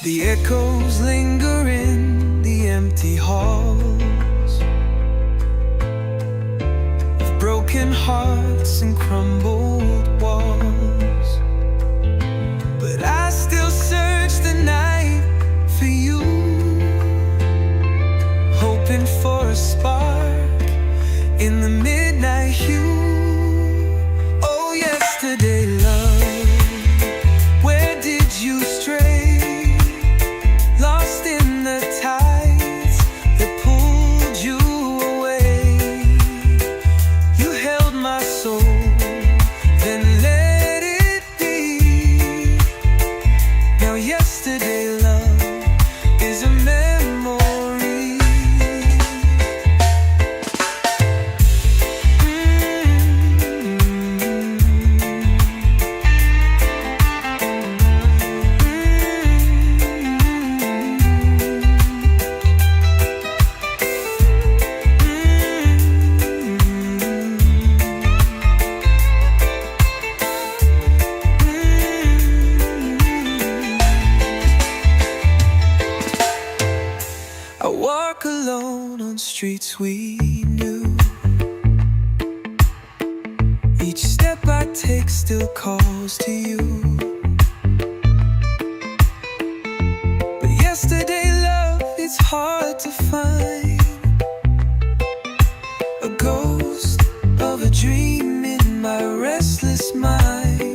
The echoes linger in the empty halls of broken hearts and crumbled walls. But I still search the night for you, hoping for a spark in the midnight hue. Oh, yesterday, love, where did you stray? Lost in the tides that pulled you away. You held my soul, then let it be. Now yesterday, love, is a memory. I walk alone on streets we knew. Each step I take still calls to you. But yesterday, love, it's hard to find. A ghost of a dream in my restless mind.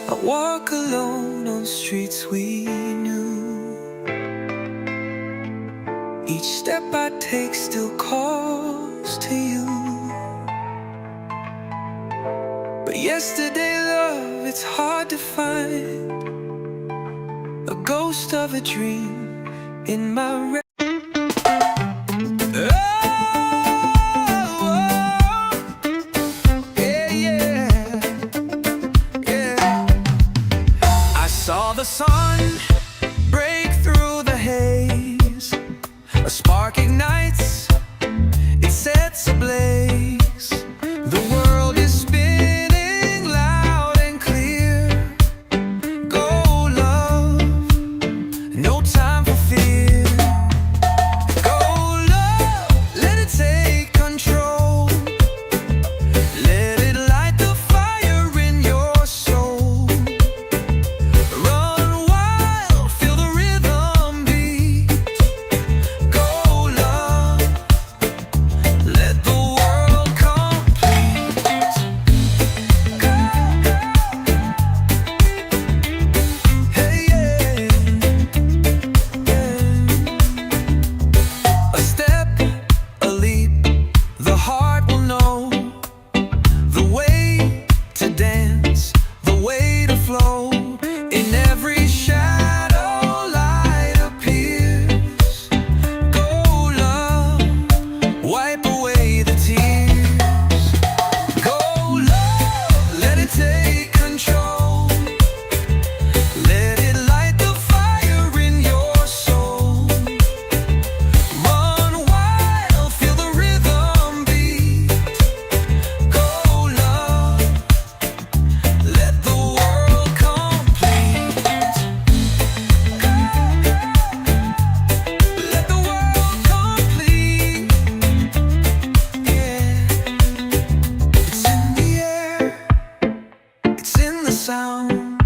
I walk alone on streets we knew. Each step I take still calls to you. But yesterday, love, it's hard to find. A ghost of a dream in my saw the sun break through the haze. A spark ignites, it sets ablaze. The world is spinning loud and clear. Go, love, no time for fear. Go, love, let it take control. Let it light the fire in your soul. Run wild, feel the rhythm beat. Go, love, let the world complete. Hey, yeah, yeah. A step, a leap, the heart will know the way to dance, the way to flow. In every shadow, light appears. Go, love, wipe away the tears. Go, love, let it take control. Let it light the fire in your soul. Run wild, feel the rhythm beat. Go, love, let the world complete. Let the world complete. Yeah. It's in the air, it's in the sound,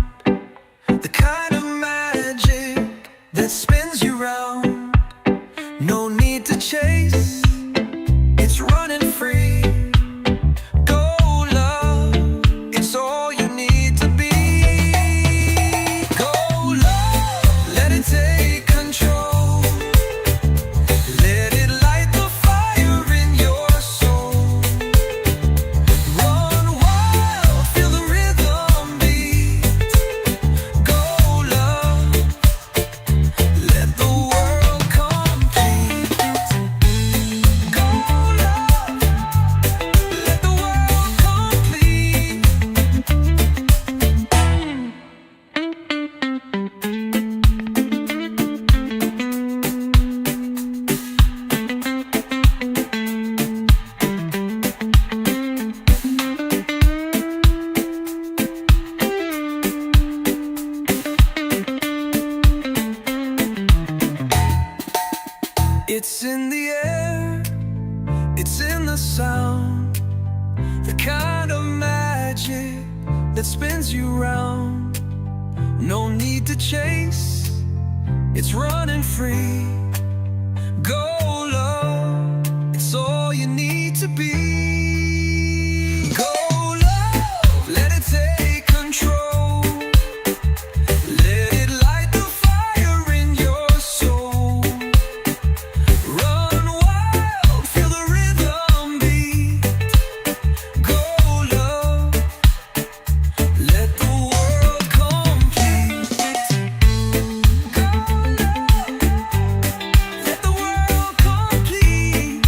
the kind of magic that spins you round. No need to chase, it's running free. Go, love, it's all you need to be. Go, love, let it take control. Let it light the fire in your soul. Run wild, feel the rhythm beat. Go, love, let the world It's in the air, it's in the sound, the kind of magic that spins you round. No need to chase, it's running free. Go low, it's all you need to be. Go low, let it take control. Let it light the fire in your soul. Run wild, feel the rhythm beat. Go low, let the world complete. Go low, let the world complete.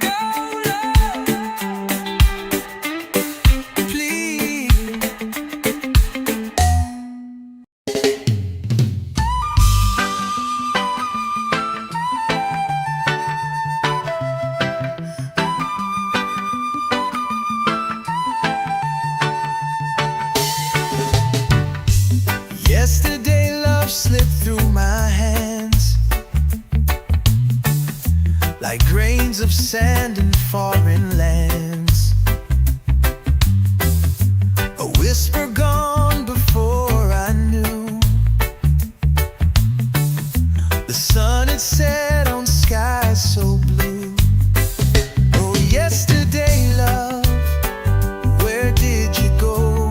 Go low, please. Yesterday love slipped through my hands like grains of sand in foreign lands. A whisper gone before I knew. The sun had set on skies so blue. Oh, yesterday love, where did you go?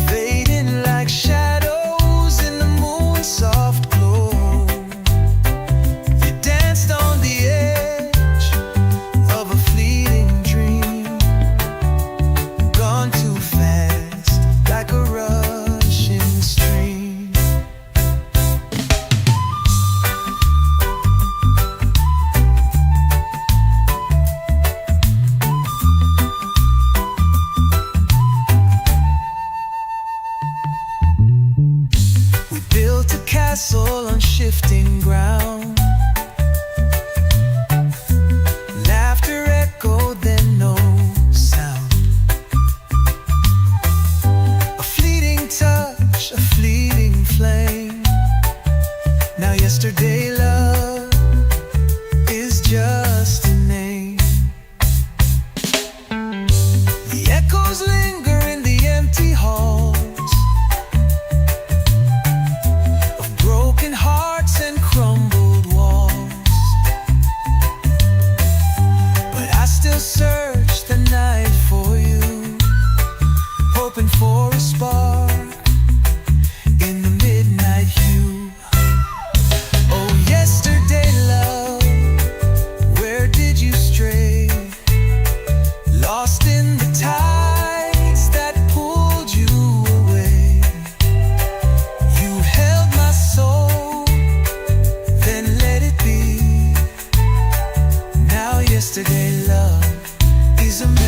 Fading like shadows in the moon's soft glow. You danced on the edge of a fleeting dream, gone too fast like a rushing stream. We built a castle on shifting ground. Laughter echoed, then no sound. A fleeting touch, a fleeting flame. Now yesterday love is just a name. The echoes linger in the empty halls of broken hearts and crumbled walls. But I still search the night for you, hoping for a spark in the midnight hue. Oh, yesterday love, where did you stray? Lost in the tides that pulled you away. You held my soul, then let it be. Now yesterday love is a memory.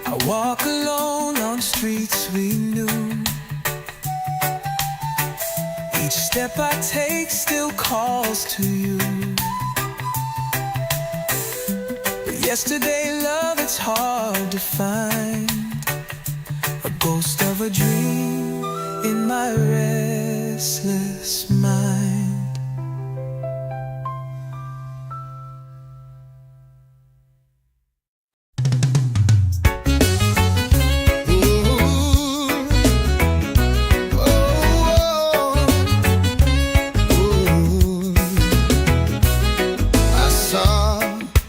I walk alone on streets we knew. Each step I take still calls to you. But yesterday love, it's hard to find. A ghost of a dream in my restless mind. I saw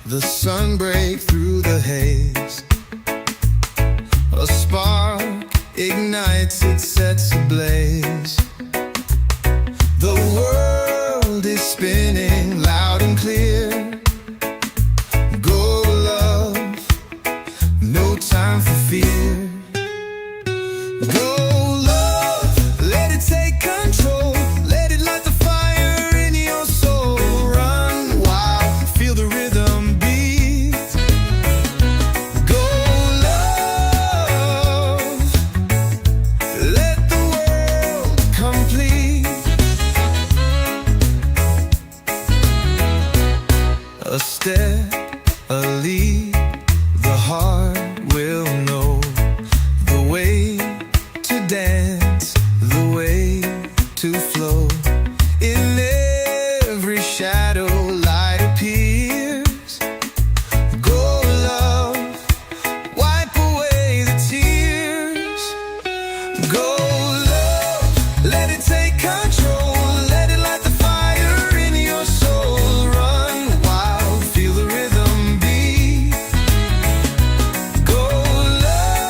the sun break through the haze. A spark ignites, it sets ablaze. The world is spinning loud and clear. Go love, no time for fear. Go love, let it take control. dance, the way to flow. In every shadow light appears. Go love, wipe away the tears. Go love, let it take control. Let it light the fire in your soul. Run wild, feel the rhythm beat. Go love,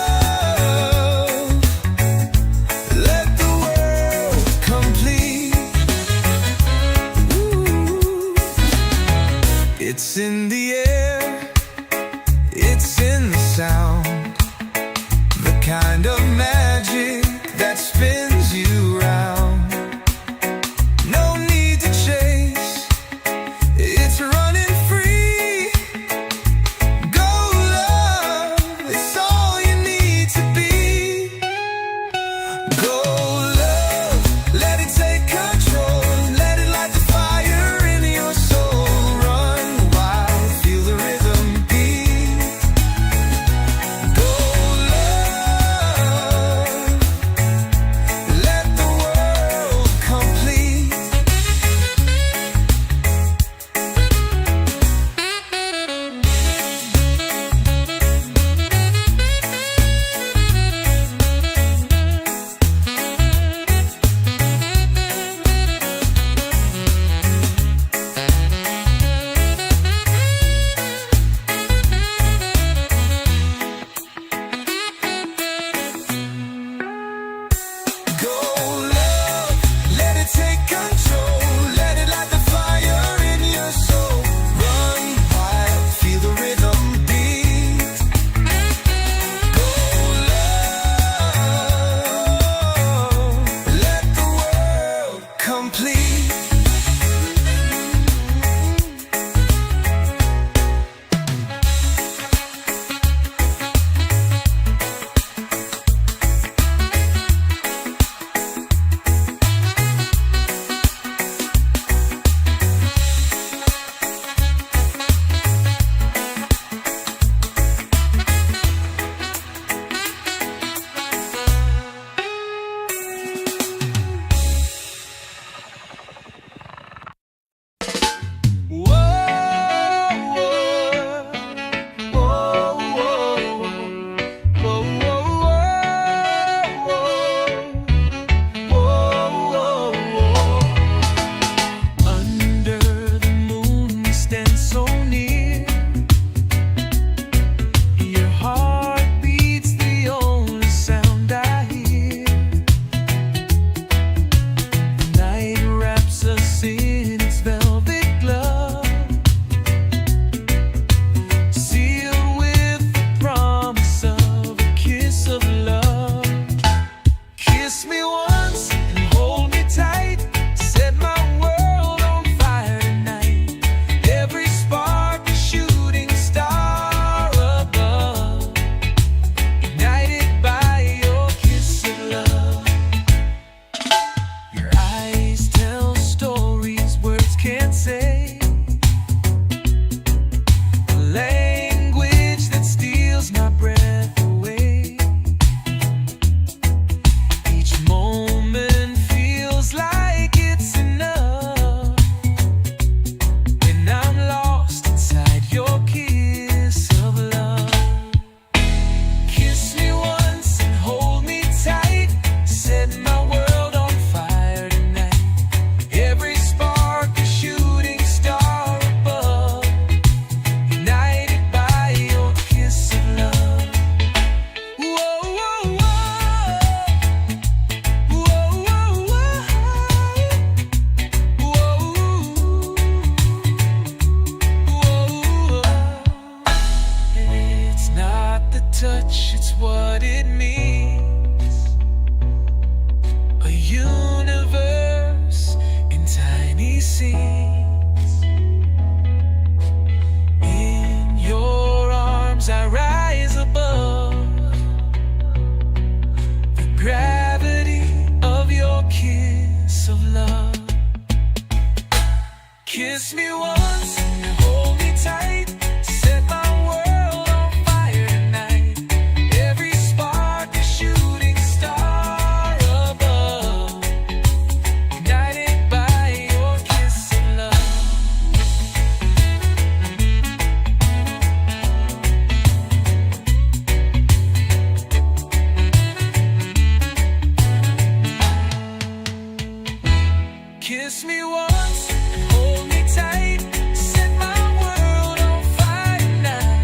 let the world complete. Ooh. It's in the air, it's in the sound, the kind of magic that spins you round. No need to chase, it's running free. Go love, it's all you need to be. Go love, let it take control. Let it light the fire in your soul. Run wild, feel the rhythm beat. Go love, let the world complete. Go love, let it take control. Let it light the fire in your soul. Run wild, feel the rhythm beat. Go love, let the world complete. Under the moon we stand so near. Your heart beats the only sound I hear. Night wraps us in its velvet glove, sealed with the promise of a kiss of love. Kiss me once and hold me tight. Set my world on fire tonight. Every spark a shooting star above, ignited by your kiss of love. Your eyes tell stories words can't say. A language that steals my breath away. Each moment feels like it's enough, and I'm lost inside your kiss of love. Kiss me once and hold me tight. Set my world on fire tonight. Every spark a shooting star above, ignited by your kiss of love. Whoa, whoa, whoa. Whoa, whoa, whoa. Whoa, whoa. It's not the touch, it's what it means. A universe in tiny scenes. In your arms I rise above the gravity of your kiss of love. Kiss me once and hold me tight. Set my world on fire tonight. Every spark a shooting star Kiss me once, hold me tight, set my world on fire now.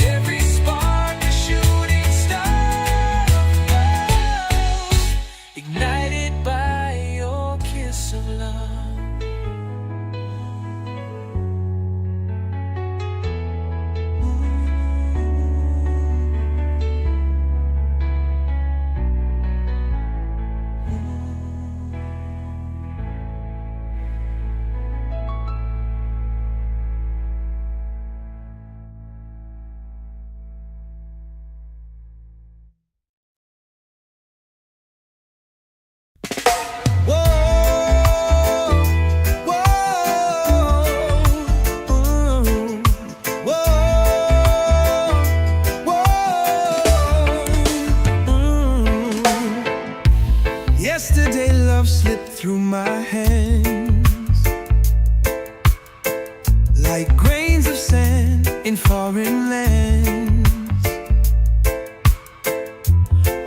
Every spark a shooting star of love, ignited by your kiss of love. Yesterday love slipped through my hands like grains of sand in foreign lands.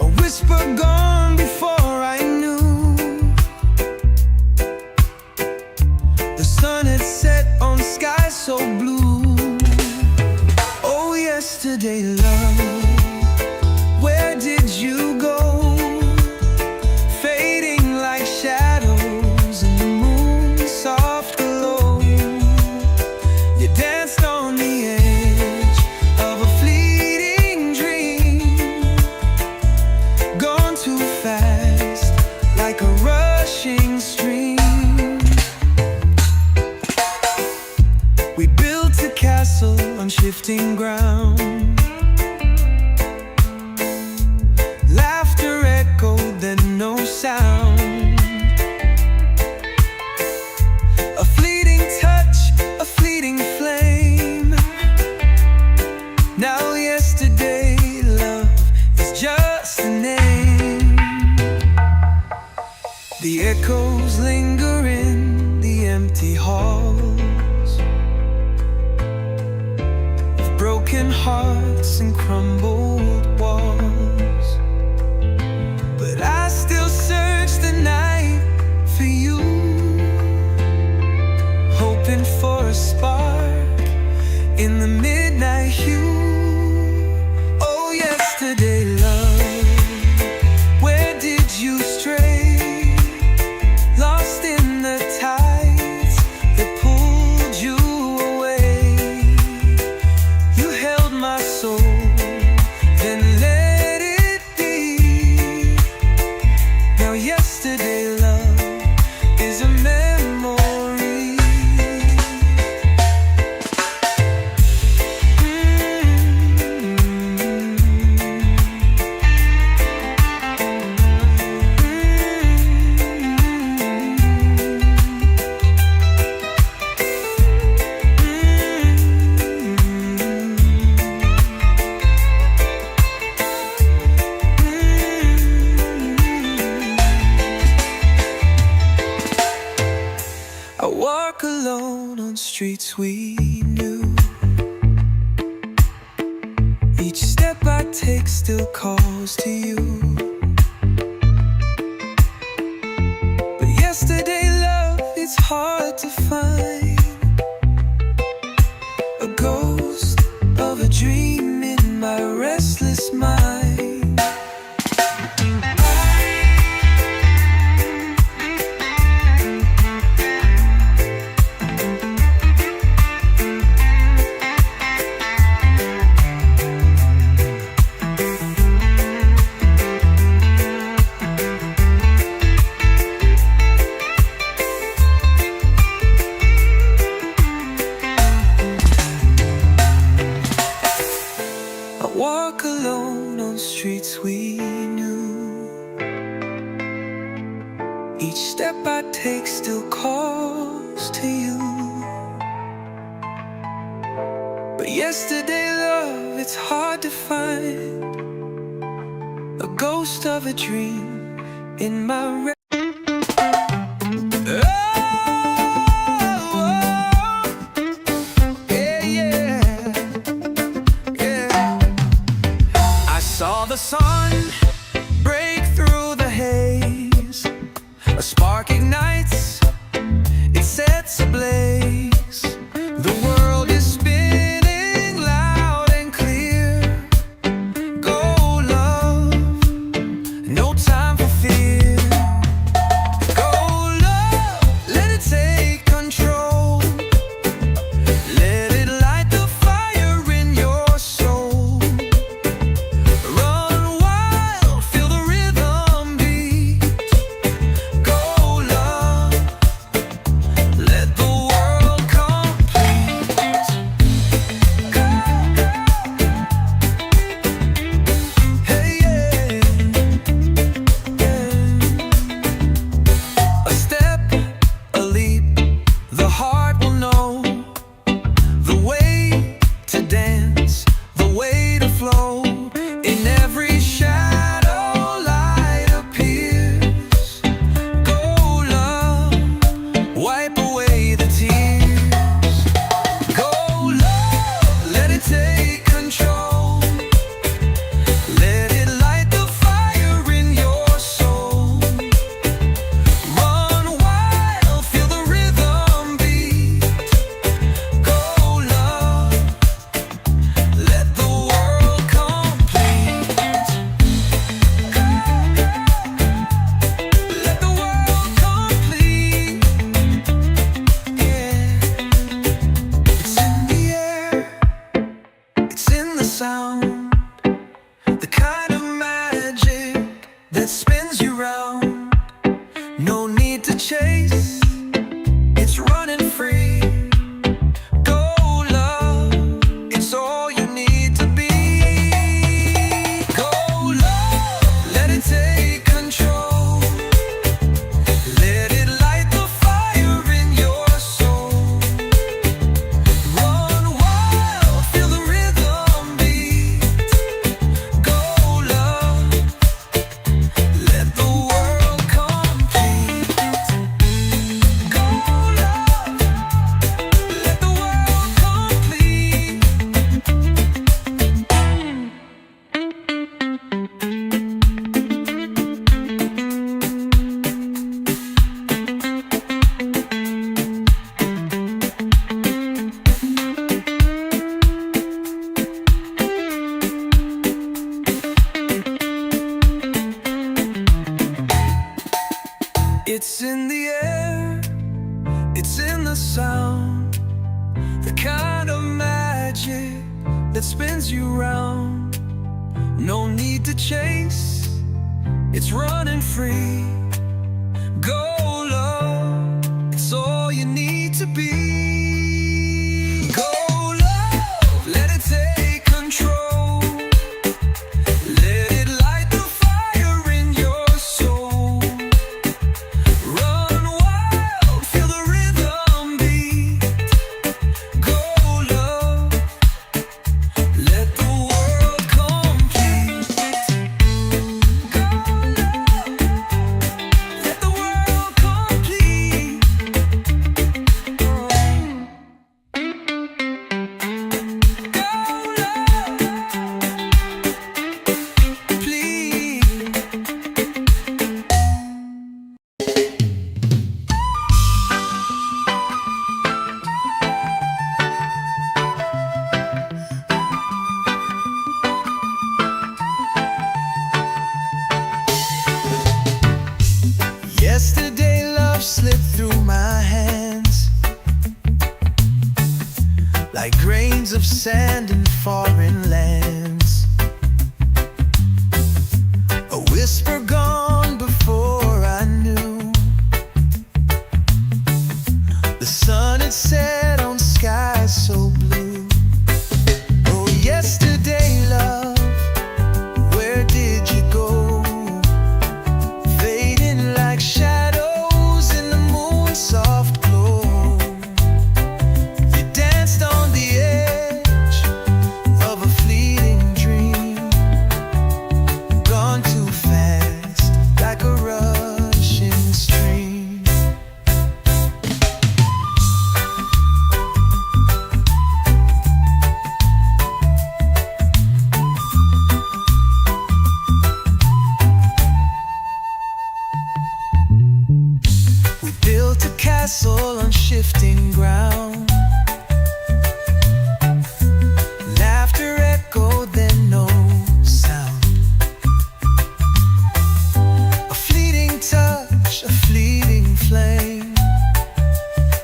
A whisper gone before I knew. The sun had set on skies so blue. Oh, yesterday love, where did you go? Shadows in the moon's soft glow. You danced on the edge of a fleeting dream, gone too fast like a rushing stream. We built a castle on shifting ground. Laughter echoed, then no sound. Now yesterday love is just a name. The echoes linger in the empty halls of broken hearts and crumbled walls. But I still search the night for you, hoping for a spark in the midnight hue. Yesterday love, where did you stray? Lost in the tides that pulled you away. You held my soul, then let it be. Now yesterday love is a memory. I walk alone on streets we knew. Each step I take still calls to you. But yesterday love, it's hard to find. A ghost of a dream in my restless mind. Walk alone on streets we knew. Each step I take still calls to you. But yesterday love, it's hard to find. A ghost of a dream in my saw the sun break through the haze. A spark ignites ablaze. The world is spinning loud and clear. Go love, no time for fear. Go love, let it take control. Let it light the fire in your soul. Run wild, feel the rhythm beat. Go love, let the world complete. Hey, yeah. A step, a leap, the heart will know. The way to dance, the way to flow. In every shadow, light appears. Go love, wipe away the tears. Go love, let it take control. Let it light the fire in your soul. Run wild, feel the rhythm beat. Go love, let the world complete. Let the world complete. Yeah. It's in the air, it's in the sound, the kind of magic that spins you round. No need to chase, it's running free. Go love, it's all you need to be. Go love, let it take control. Let it light the fire in your soul. Run wild, feel the rhythm beat. Go love, let the world complete. Go love, let the world complete. It's in the air, it's in the sound, the kind of magic that spins you round. No need to chase, it's running free. Go love, it's all you need to be. Go love, let it take control. Let it light the fire in your soul. Run wild, feel the rhythm beat. Go love, let the world complete. Go love, let the world complete. Go love, please. Yesterday love slipped through my hands like grains of sand in foreign lands. A whisper gone before I knew. The sun had set on skies so blue. Oh, yesterday love, where did you go? Fading like shadows in the moon's soft glow. You danced on the edge of a castle on shifting ground. Laughter echoed, then no sound. A fleeting touch, a fleeting flame.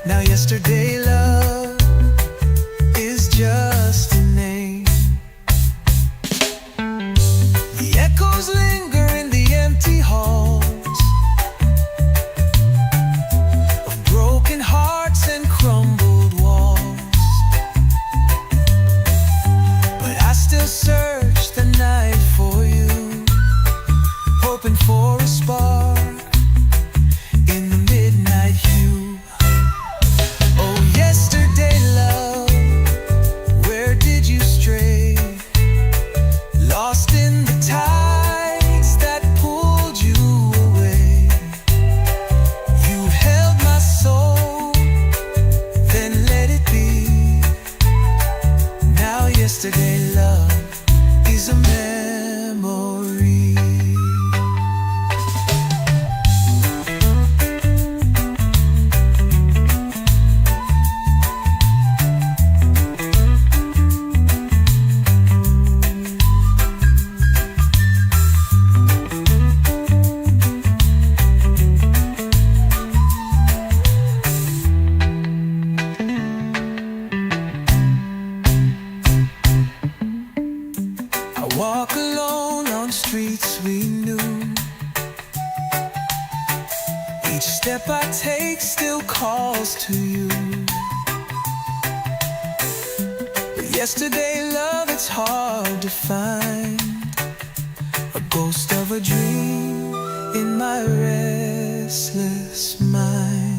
Now yesterday love is just a name. The echoes linger in the empty halls of broken hearts and crumbled walls. But I still search the night for you, hoping for a spark in the midnight hue. Oh, yesterday love, where did you stray? Lost in the tides that pulled you away. You held my soul, then let it be. Now yesterday love is a memory. I walk alone on streets we knew. Each step I take still calls to you. But yesterday love, it's hard to find. A ghost of a dream in my restless mind.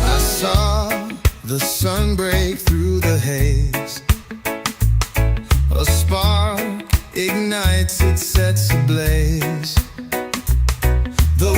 I saw the sun break through the haze. A spark ignites, it sets ablaze. The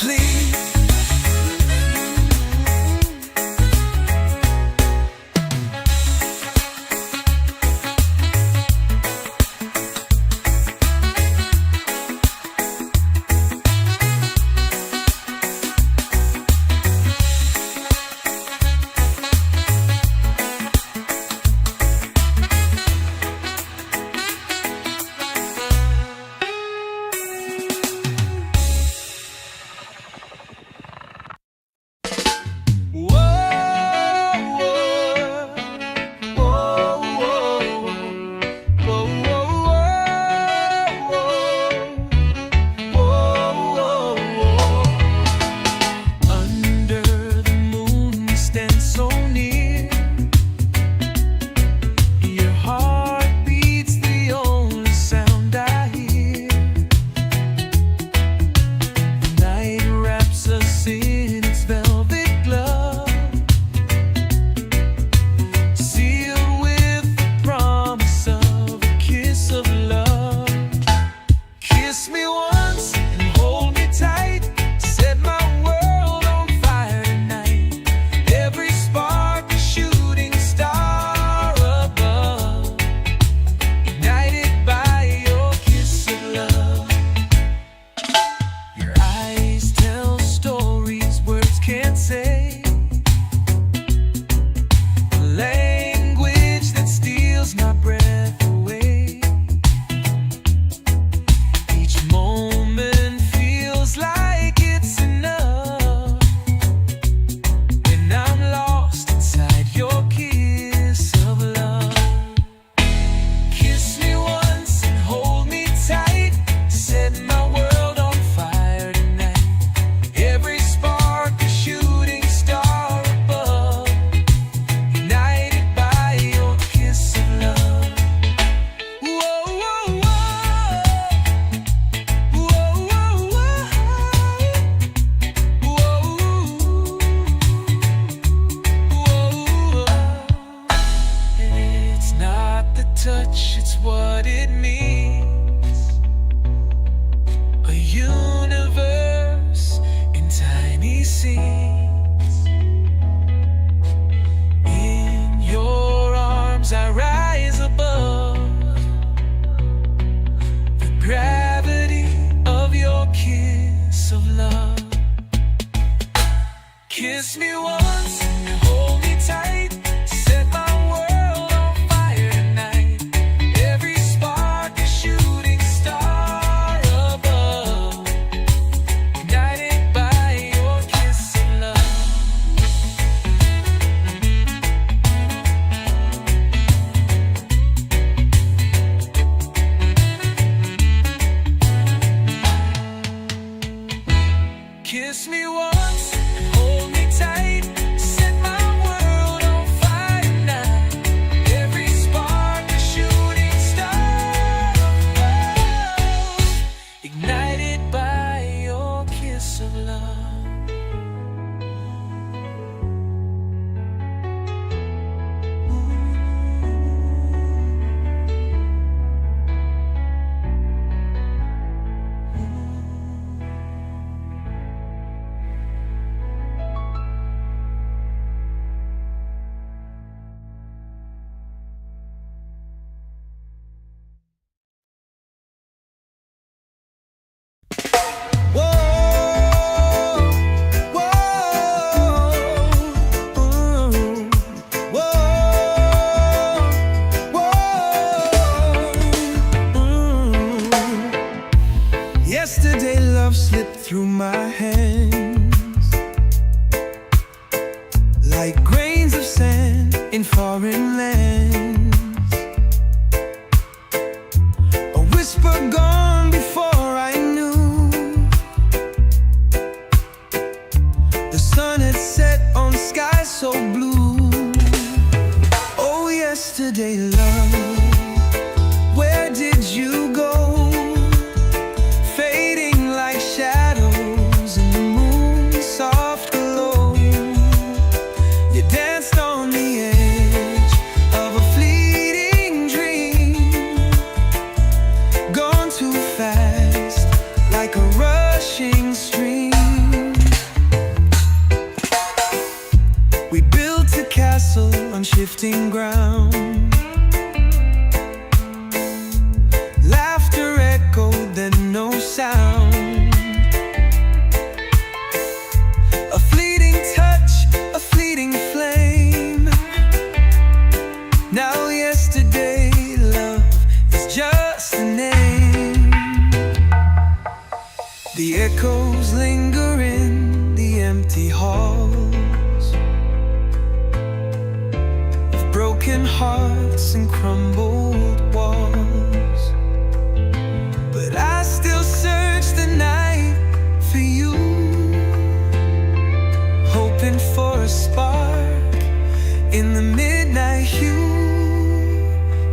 complete. Kiss me once and hold me tight. Set my world on fire tonight. Every spark a shooting star above, ignited by your kiss of love. Kiss me once and hold me tight. Set my world on fire tonight. Every spark a shooting star above, ignited by your kiss of love. Yesterday love slipped through my hands like grains of sand in foreign lands. A whisper gone before I knew. The sun had set on skies so blue. Oh, yesterday love, where did you go? Fading like shadows in the moon's soft glow. You're echoes linger in the empty halls of broken hearts and crumbled walls. But I still search the night for you, hoping for a spark in the midnight hue.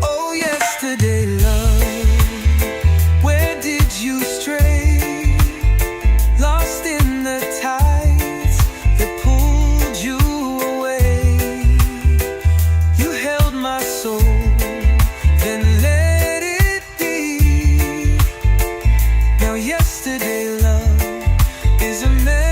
Oh, yesterday, love, where did you stray? Lost in the tides that pulled you away. You held my soul, then let it be. Now yesterday, love, is a memory.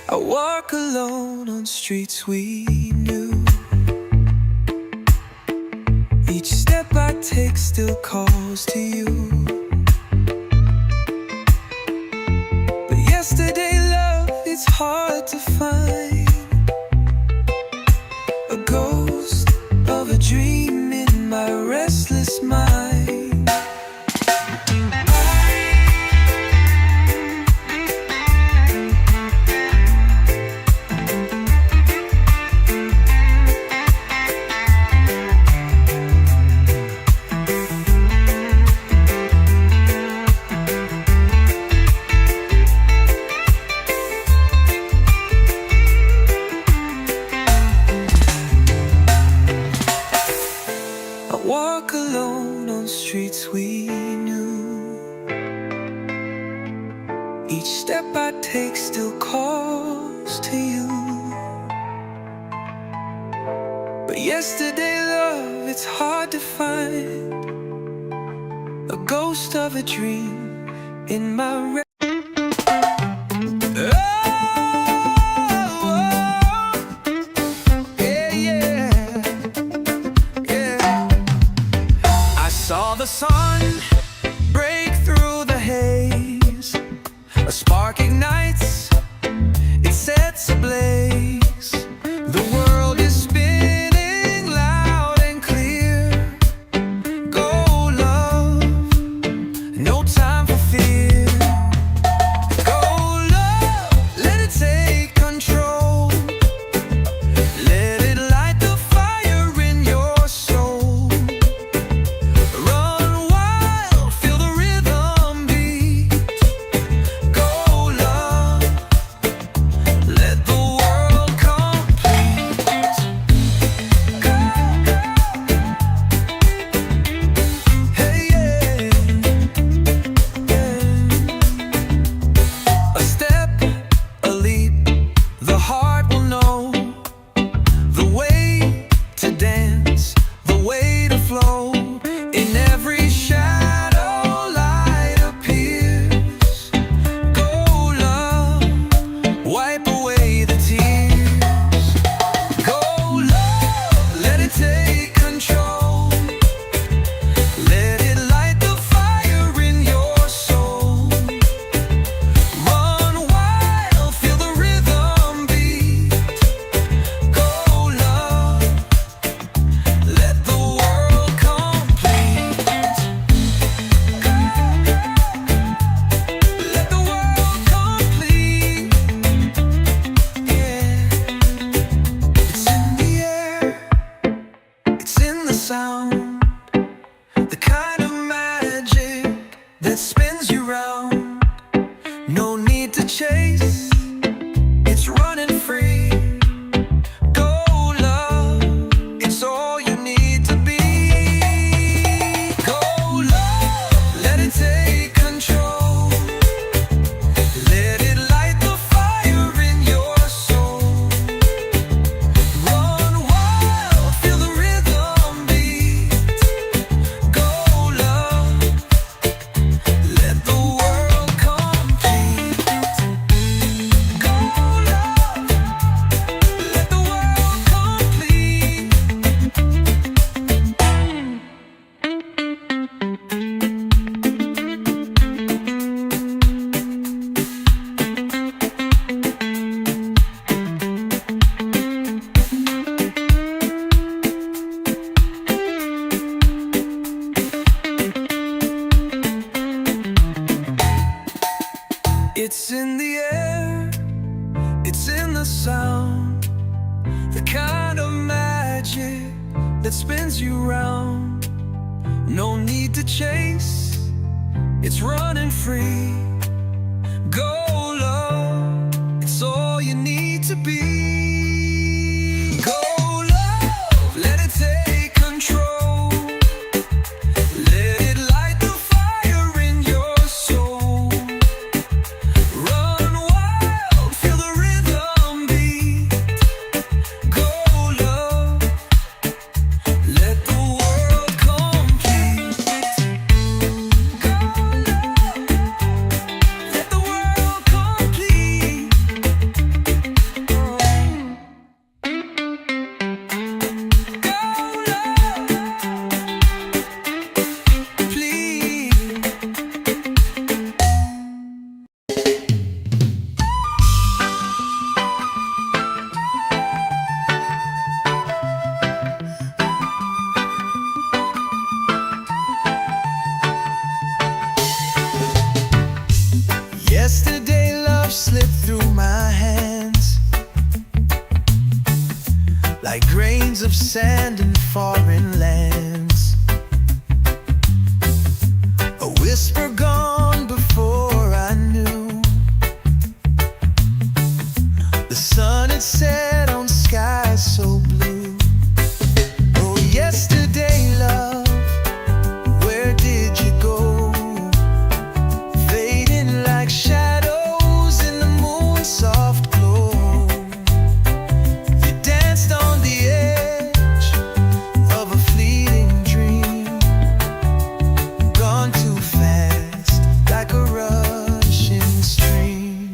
I walk alone on streets we knew. Each step I take still calls to you. But yesterday, love, it's hard to find. A ghost of a dream in my restless mind. I walk alone on streets we knew. Each step I take still calls to you. But yesterday, love, it's hard to find. A ghost of a dream in my saw the sun break through the haze. A spark ignites, it sets ablaze. The world is spinning loud and clear. Go, love, no time for fear. Go, love, let it take control. Let it light the fire in your soul. Run wild, feel the rhythm beat. Go, love, air, it's in the sound, the kind of magic that spins you round. No need to chase, it's running free. Go low, it's all you need to be. Go low, let it take control. Let it light the fire in your soul. Run wild, feel the rhythm beat. Go low, let the world complete. Go low, let the world complete. Go low, please. Yesterday love slipped through my hands like grains of sand in foreign lands. A whisper gone before I knew. The sun had set on skies so blue. Oh, yesterday love, where did you go? Fading like shadows in the moon's soft glow. You danced on the edge of a fleeting dream, gone too fast like a rushing stream.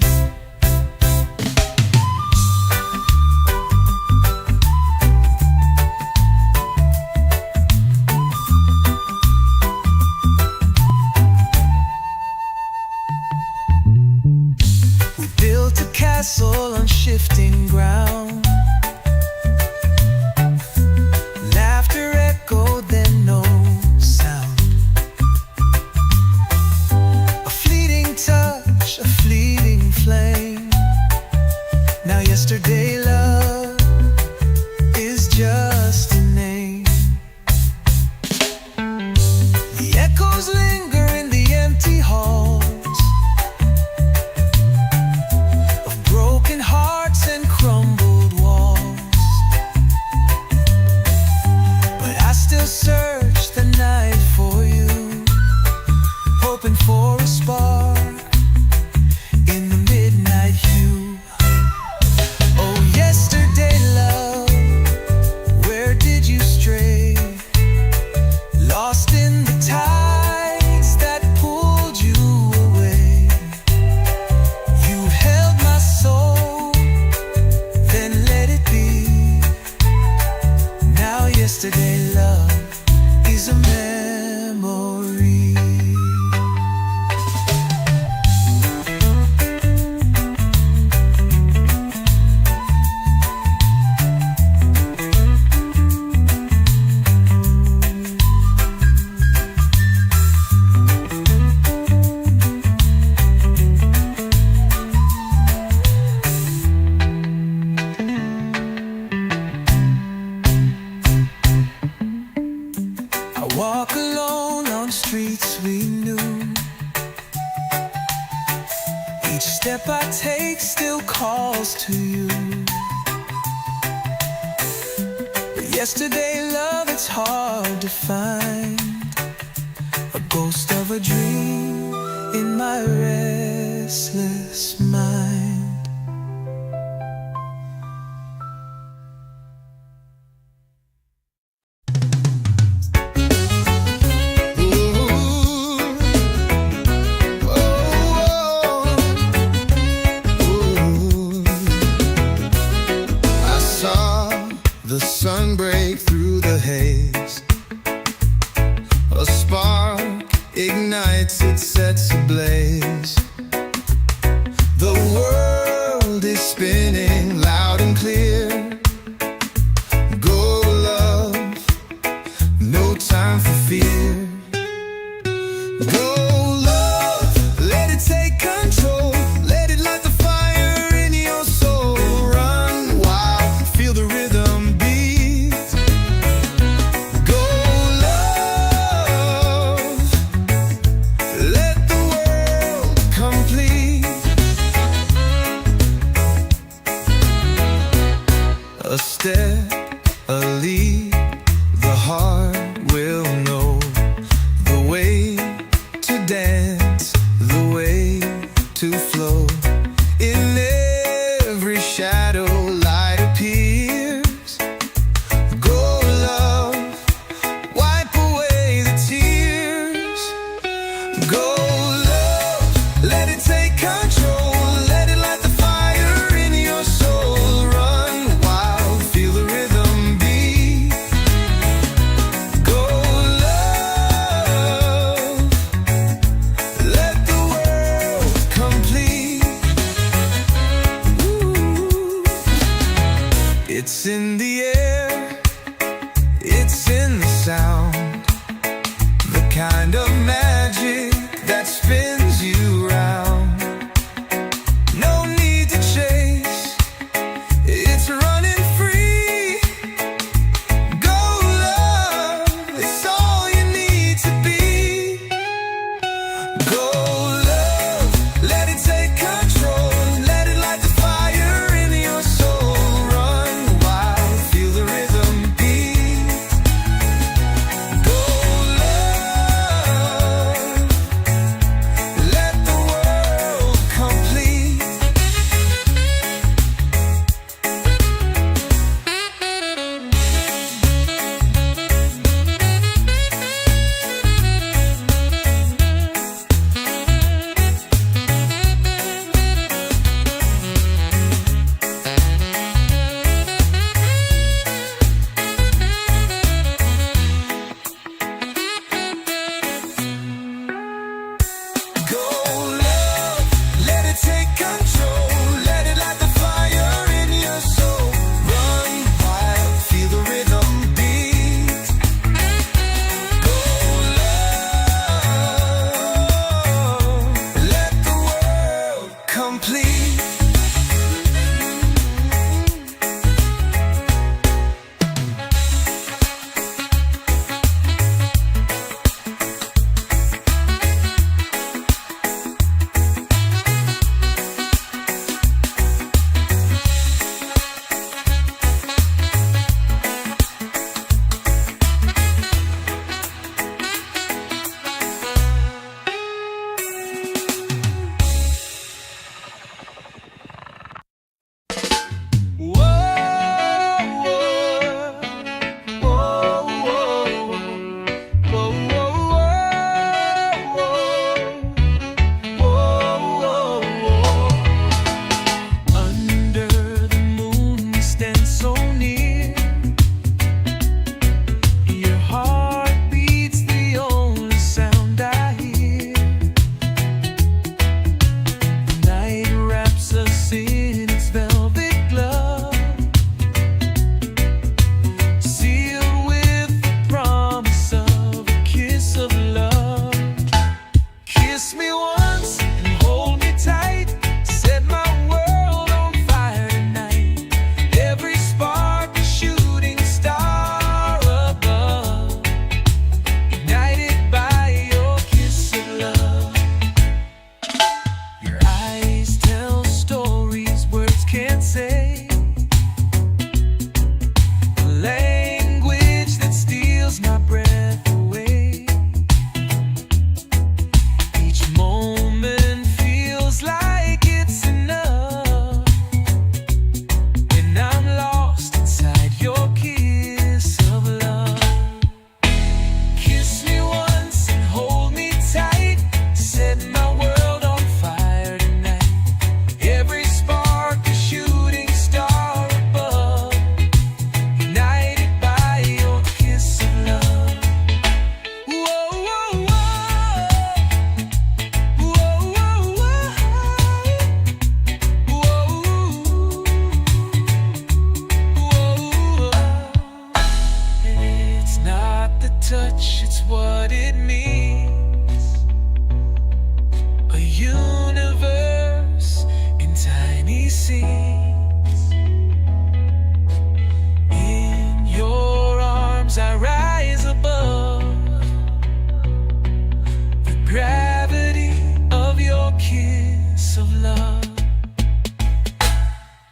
We built a castle on shifting ground. Laughter echoed, then no sound. A fleeting touch, a fleeting flame. Now yesterday love is just a name. The echoes linger in the empty halls of broken hearts and crumbled walls. But I still search the night for you, hoping for a spark in the midnight hue. Oh, yesterday love, where did you stray? Lost in the tides that pulled you away. You held my soul, then let it be. Now yesterday love is a memory. I walk alone on streets we knew. Each step I take still calls to you. But yesterday love, it's hard to find. A ghost of a dream in my restless mind. I saw the sun break through the haze. A spark ignites, it sets ablaze. The world is spinning loud and clear. Go love, no time for fear. Go love, let it take control. Let it light the fire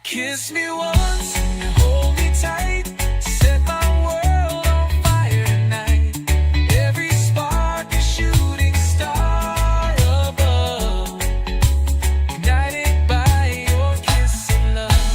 Kiss me once, hold me tight, set my world on fire tonight. Every spark a shooting star above, ignited by your kiss of love.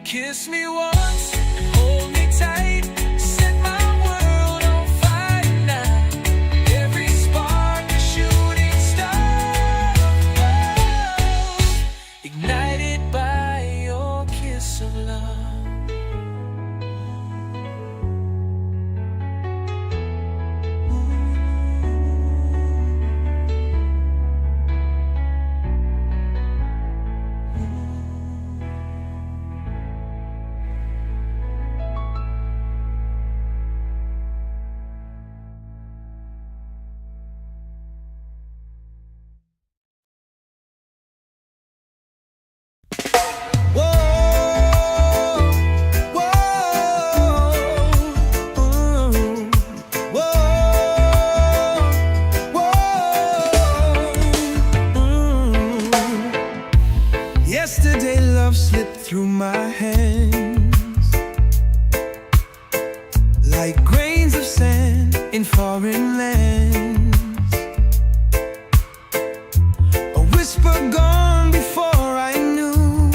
Kiss me once, hold me tight, set my world on fire now. Every spark a shooting star above, ignited by your kiss of love. Yesterday love slipped through my hands like grains of sand in foreign lands. A whisper gone before I knew.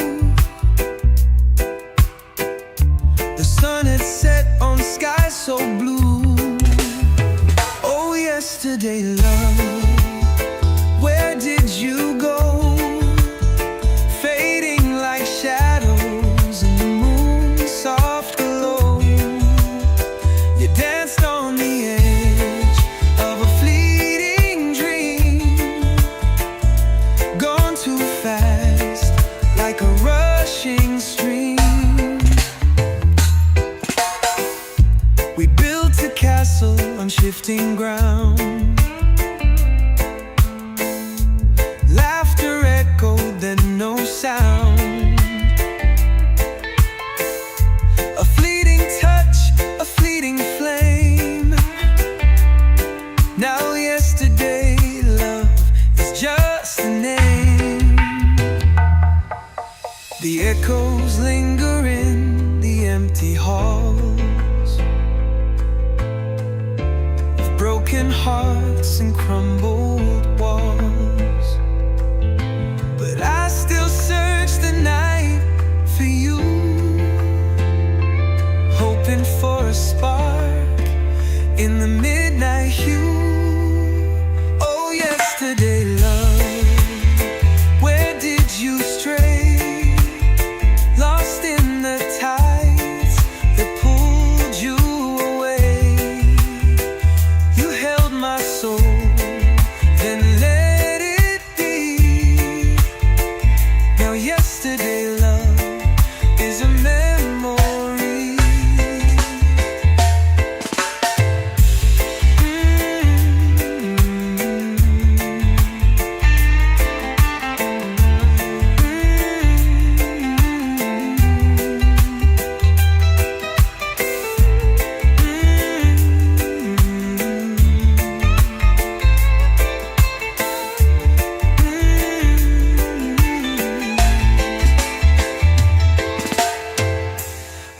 The sun had set on skies so blue. Oh, yesterday love, where did you go? Fading like shadows in the moon's soft glow. You danced on the edge of a fleeting dream, gone too fast like a rushing stream. shifting ground. Laughter echoed, then no sound. A fleeting touch, a fleeting flame. Now yesterday, love is just a name. The echoes linger in the empty halls of broken hearts and crumbled walls. But I still search the night for you, hoping for a spark in the midnight hue. Oh, yesterday, love, where did you stray? Lost in the tides that pulled you away. You held my soul, then let it be. Now yesterday, love, is a memory.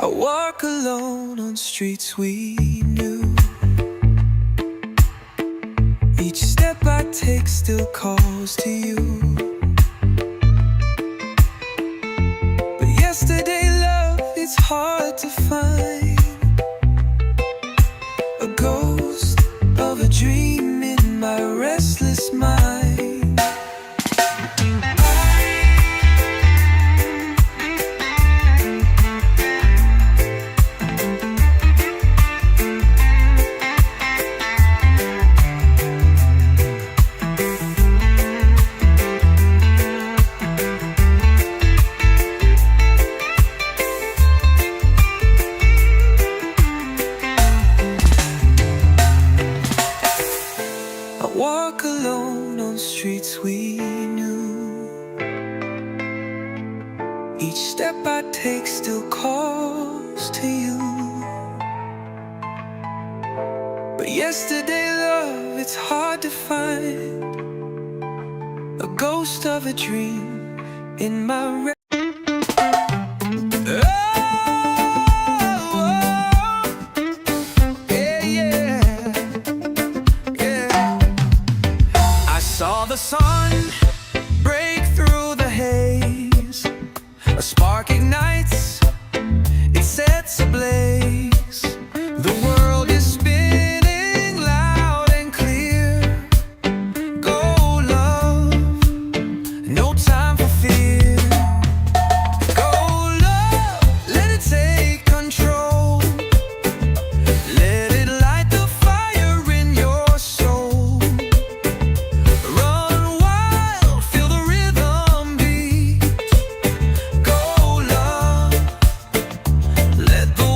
I walk alone on streets we knew. Each step I take still calls to you. But yesterday, love, it's hard to find. A ghost of a dream in my restless mind. I walk alone on streets we knew. Each step I take still calls to you. But yesterday, love, it's hard to find. A ghost of a dream in my saw the sun break through the haze. A spark ignites, it sets ablaze. The world is spinning loud and clear. Go, love, no time for fear. Go, love, let it take control. Let it light the fire in your soul. Run wild, feel the rhythm beat. Go, love, let the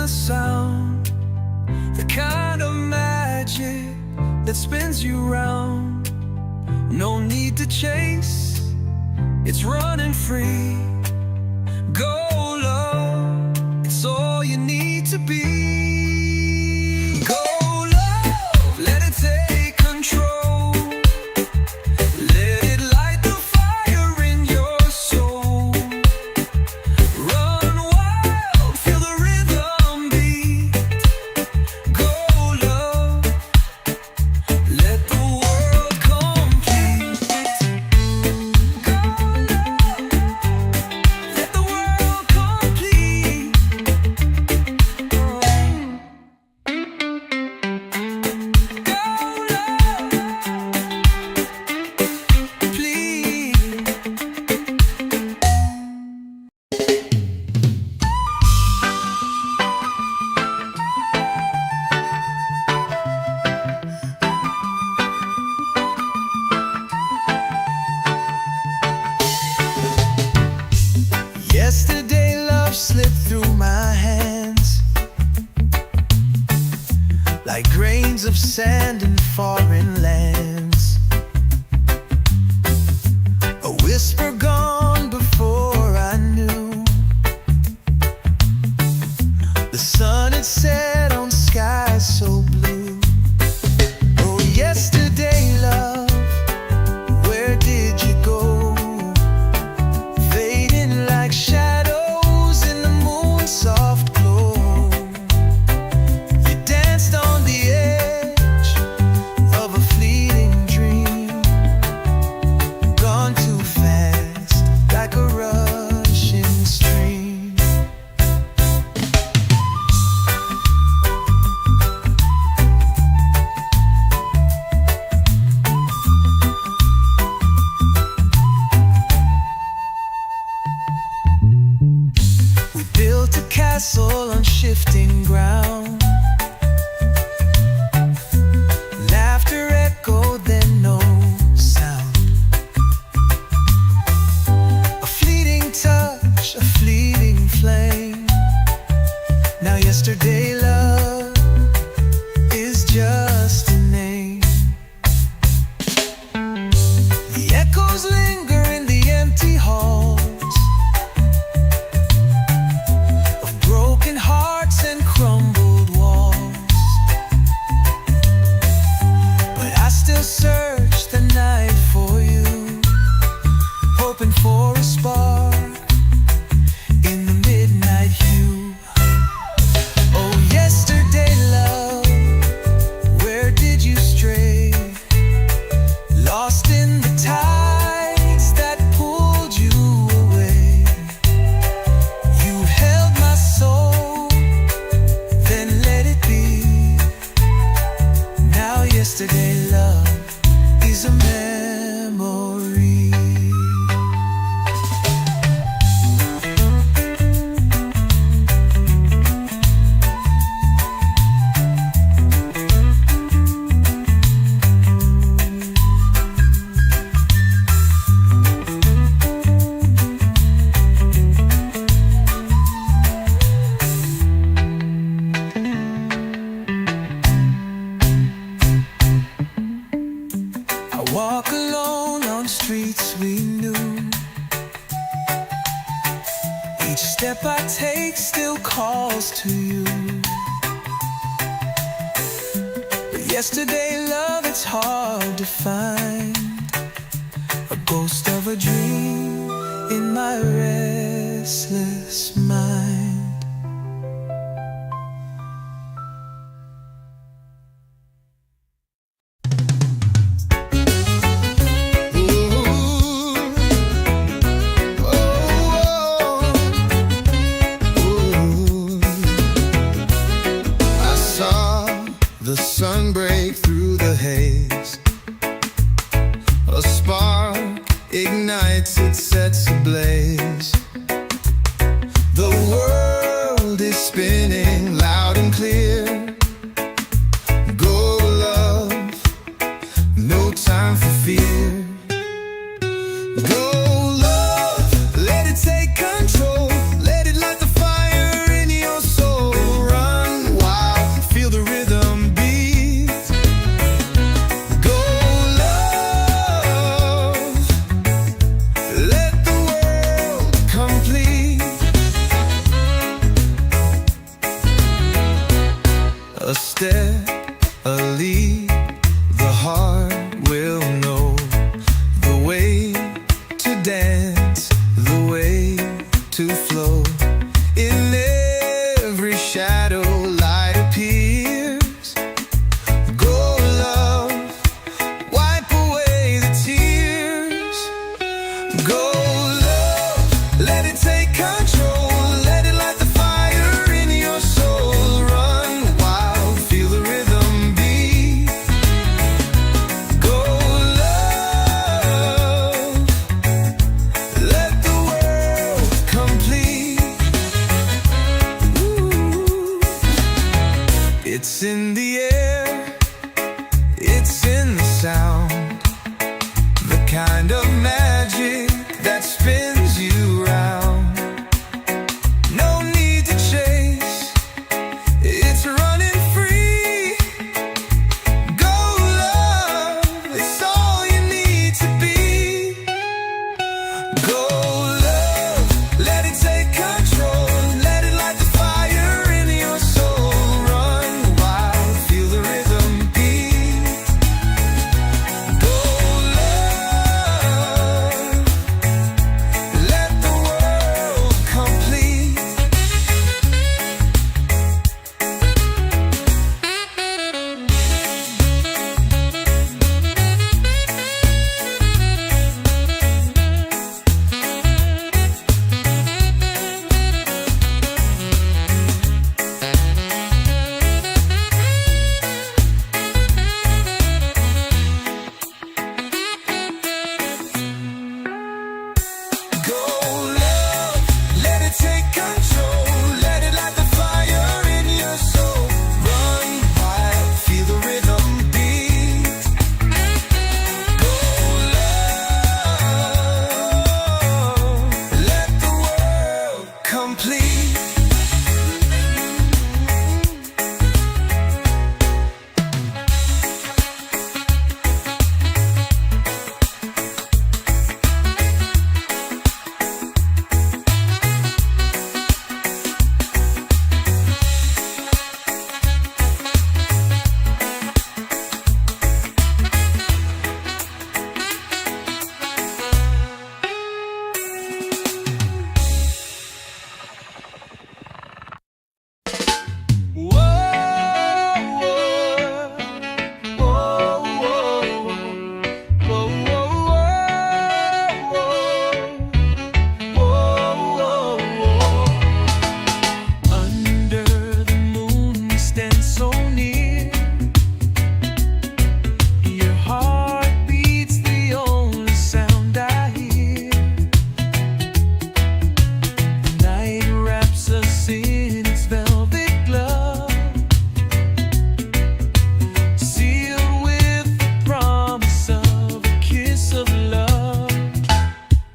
the sound, the kind of magic that spins you round. No need to chase, it's running free. Go love, it's all you need to be. Go love, let it take control. Let it light the fire in your soul. Run wild, feel the rhythm beat. Go love, let the world complete. Go love, let the world complete. Go love, please. Yesterday love slipped through my hands like grains of sand in foreign lands. A whisper gone before I knew. The sun had set on skies so blue. Oh, yesterday love, where did you go? Fading like shadows in the moon's soft glow. You danced on the edge of a fleeting dream, gone too fast like a rushing stream. We built a castle on shifting ground. Laughter echoed, then no sound. A fleeting touch, a fleeting flame. Now yesterday love is just a name. The echoes linger in the empty halls of broken hearts and crumbled walls. But I still search the night for you, hoping for a spark in the midnight hue. Oh, yesterday love, where did you stray? Lost in the tides that pulled you away. You held my soul, then let it be. Now yesterday love is a memory. I walk alone on streets we knew. Each step I take still calls to you. But yesterday love, it's hard to find. A ghost of a dream in my restless mind. I saw the sun break through the haze. A spark ignites, it sets ablaze. The world is spinning loud and clear. Go love, no time for fear. Go love, let it take control. Let it light the fire in your soul. Run a step, a leap, the heart will know the way to dance, the way to flow. In every shadow light appears. Go love, wipe away the tears. Go love, let it take control. Let it light the fire in your soul. Run wild, feel the rhythm beat. Go love, let the world complete. Ooh. It's in the air, it's in the sound, the kind of magic that spins you round. No need to chase, it's running free. Go love, it's all you need to be. Go love, let it take control. Let it light the fire in your soul. Run wild, feel the rhythm beat. Go love, let the world complete. Go love, let it take control. Let it light the fire in your soul. Run wild, feel the rhythm beat. Go love, let the world complete. Under the moon we stand so near. Your heart beats the only sound I hear. Night wraps us in its velvet glove, sealed with the promise of a kiss of love.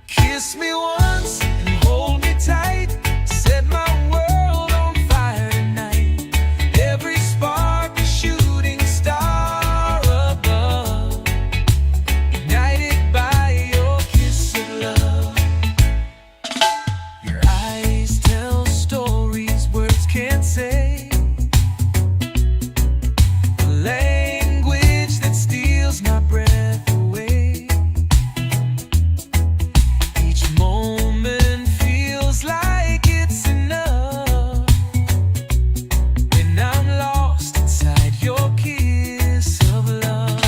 Kiss me once and hold me tight. Set my world on fire tonight. Every spark a shooting star above, ignited by your kiss of love. Your eyes tell stories words can't say, a language that steals my breath away. Each moment feels like it's enough when I'm lost inside your kiss of love.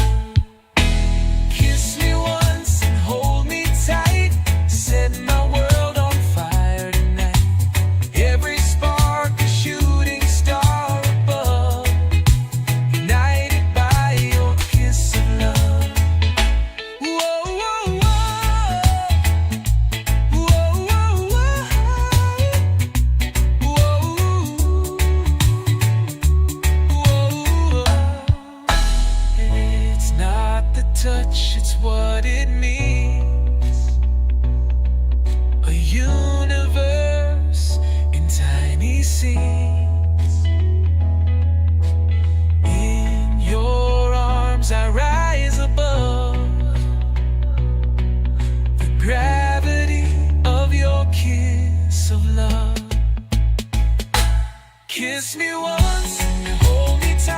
Kiss me once and hold me tight. Set my world on fire tonight. Every spark a shooting star above, ignited by your kiss of love. Whoa, whoa, whoa. Whoa, whoa, whoa. Whoa, whoa. It's not the touch, it's what it means. A universe in tiny scenes. In your arms I rise above the gravity of your kiss of love. Kiss me once and hold me tight.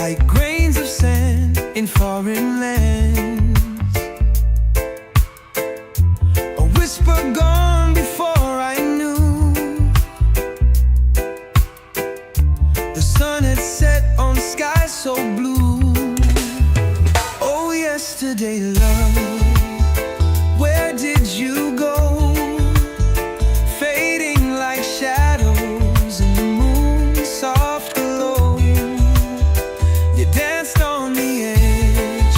like grains of sand in foreign lands. A whisper gone before I knew. The sun had set on skies so blue. Oh, yesterday, love, where did you go? Fading like shadows in the moon's soft glow. You danced on the edge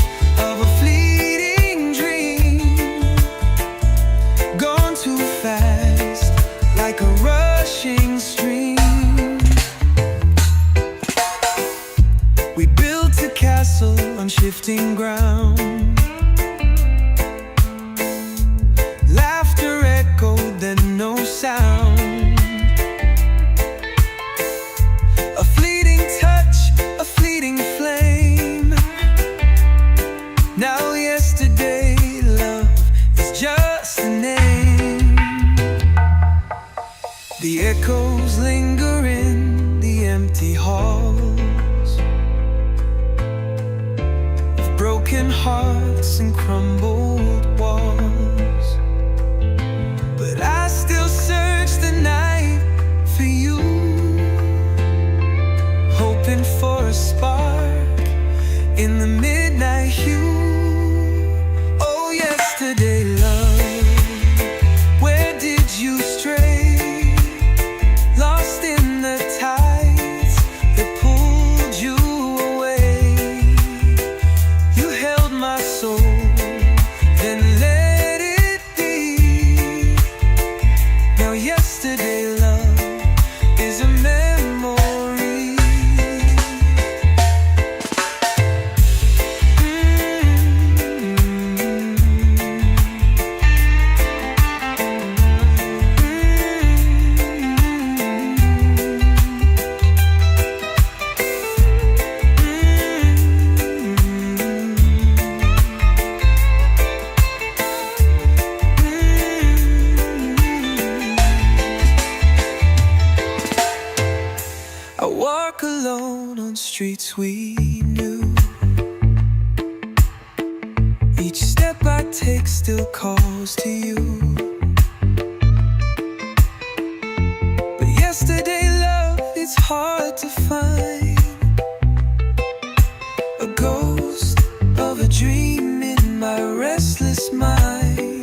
of a fleeting dream, gone too fast like a rushing stream. We built a castle on shifting ground. Laughter echoed, then no sound. A fleeting touch, a fleeting flame. Now yesterday, love is just a name. The echoes linger in the empty halls of broken hearts and crumbled walls. But I still search the night for you, hoping for a spark in the midnight hue. Oh, yesterday, love, where did you stray? Lost in the tides that pulled you away. You held my soul, then let it be. Now yesterday, love, is a memory. I walk alone on streets we knew. Each step I take still calls to you. But yesterday, love, it's hard to find. A ghost of a dream in my restless mind.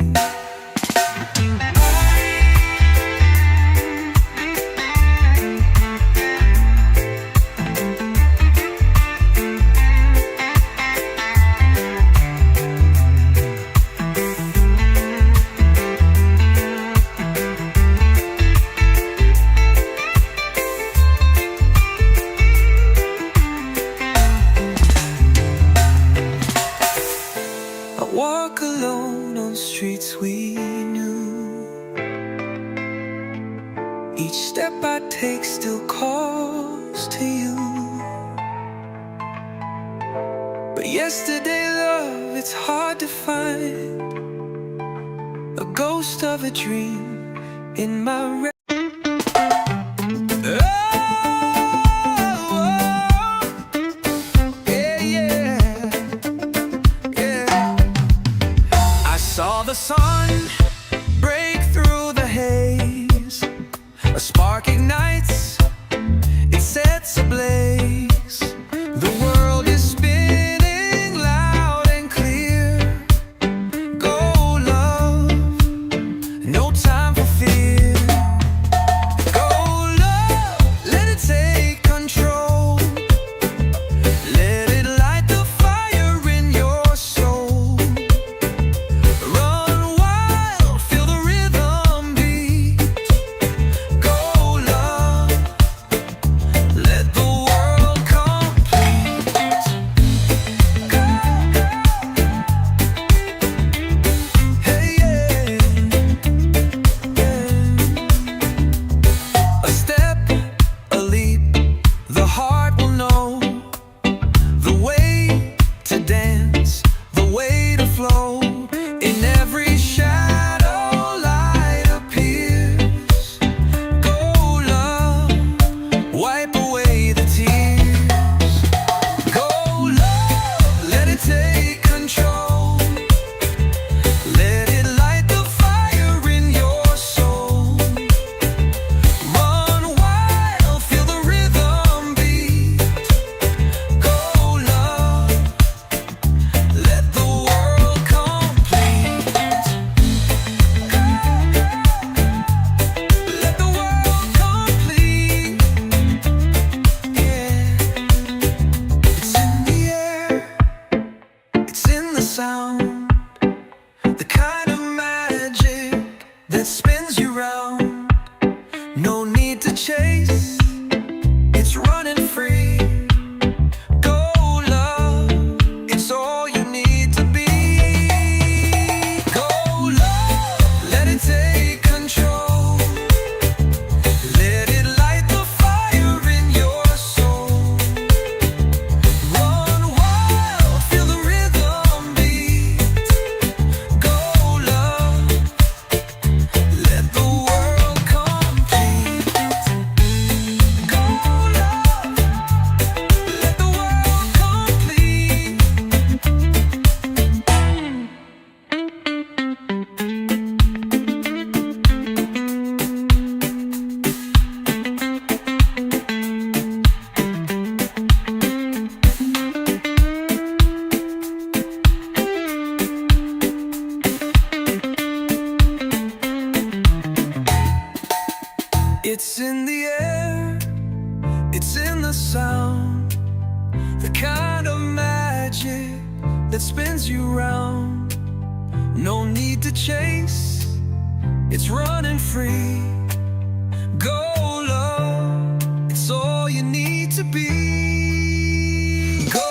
I walk alone on streets we knew. Each step I take still calls to you. But yesterday, love, it's hard to find. A ghost of a dream in my saw the sun break through the haze. A spark ignites, it sets ablaze. The world is spinning loud and clear. Go, love, no time for fear. spins you round. No need to chase, it's running free. Go love, it's all you need to be. Go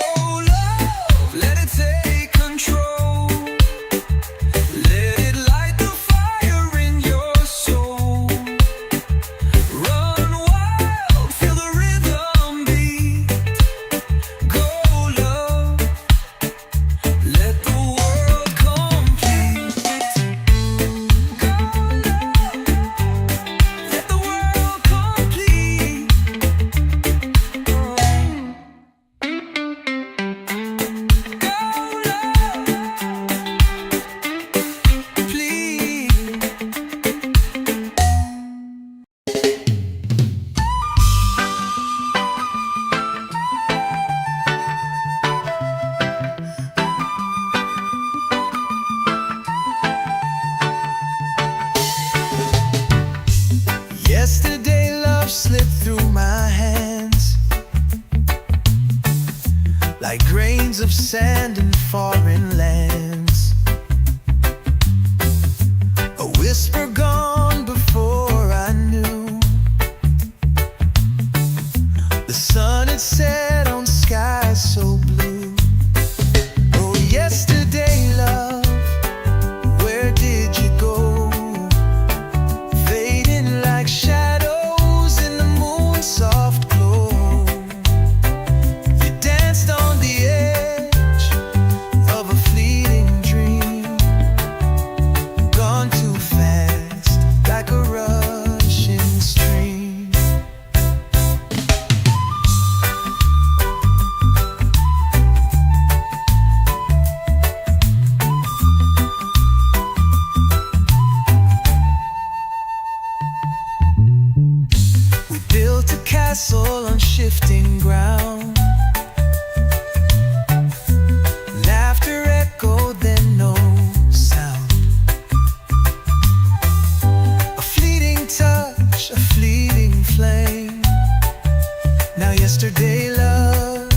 love, let it take control. Let it light the fire in your soul. Run wild, feel the rhythm beat. Go love, let the world complete. Go love, let the world complete. Go love, please. Yesterday love slipped through my hands like grains of sand in foreign lands. A whisper gone before I knew. The sun had set on skies so blue. Oh, yesterday love, where did you go? Fading like shadows in the moon's soft glow. You danced on the edge of a fleeting dream, gone too fast like a rushing stream. We built a castle on shifting ground. Laughter echoed, then no sound. A fleeting touch, a fleeting flame. Now yesterday love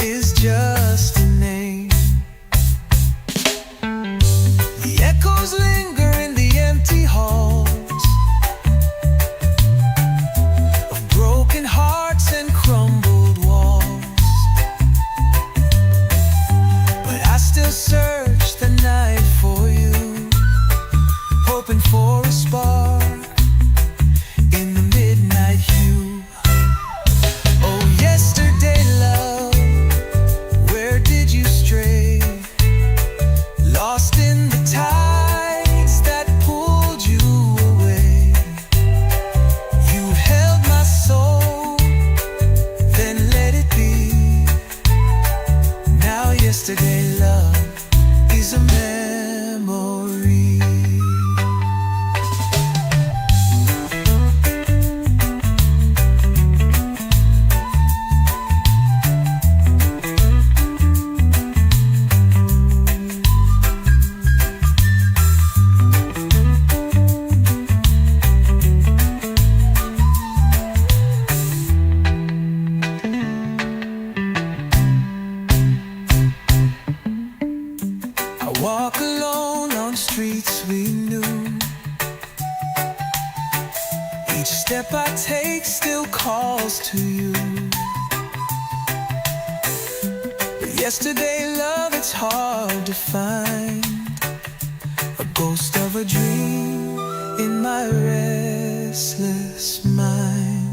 is just a name. The echoes linger in the empty halls of broken hearts and crumbled walls. But I still search the night for you, hoping for a spark in the midnight hue. Oh, yesterday love, where did you stray? Lost in the tides that pulled you away. You held my soul, then let it be. Now yesterday love is a memory. I walk alone on streets we knew. Each step I take still calls to you. But yesterday love, it's hard to find. A ghost of a dream in my restless mind.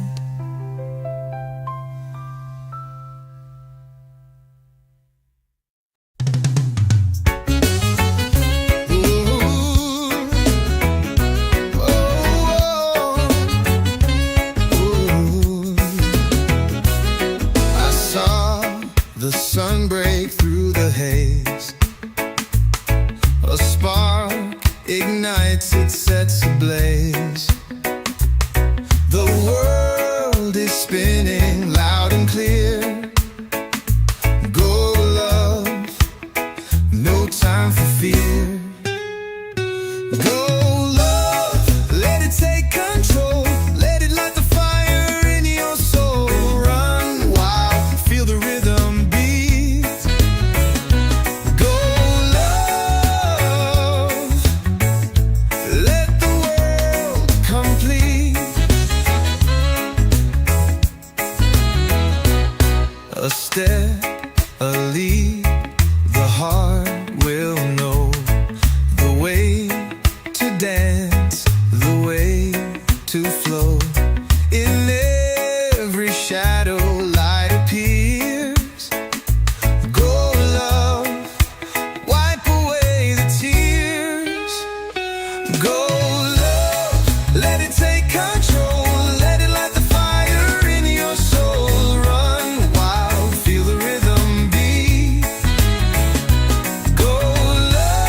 I saw the sun break through the haze. A spark ignites, it sets ablaze. The world is spinning loud and clear. Go love, no time for fear. Go love, let it take control. Let it light the fire in your soul. Run wild, feel the rhythm beat. a step, a lead, the heart will know the way to dance, the way to flow. In every shadow light appears. Go love, wipe away the tears. Go love, let it take control. Let it light the fire in your soul. Run wild, feel the rhythm beat. Go love,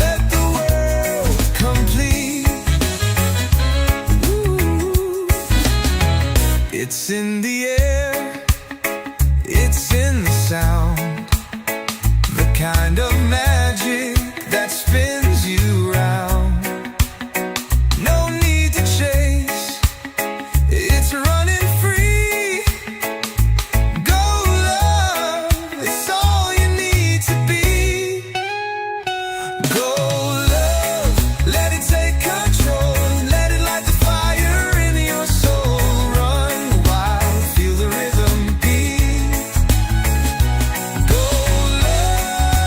let the world complete. Ooh. It's in the air, it's in the sound, the kind of magic that spins you round. No need to chase, it's running free. Go love, it's all you need to be. Go love, let it take control. Let it light the fire in your soul. Run wild, feel the rhythm beat. Go love,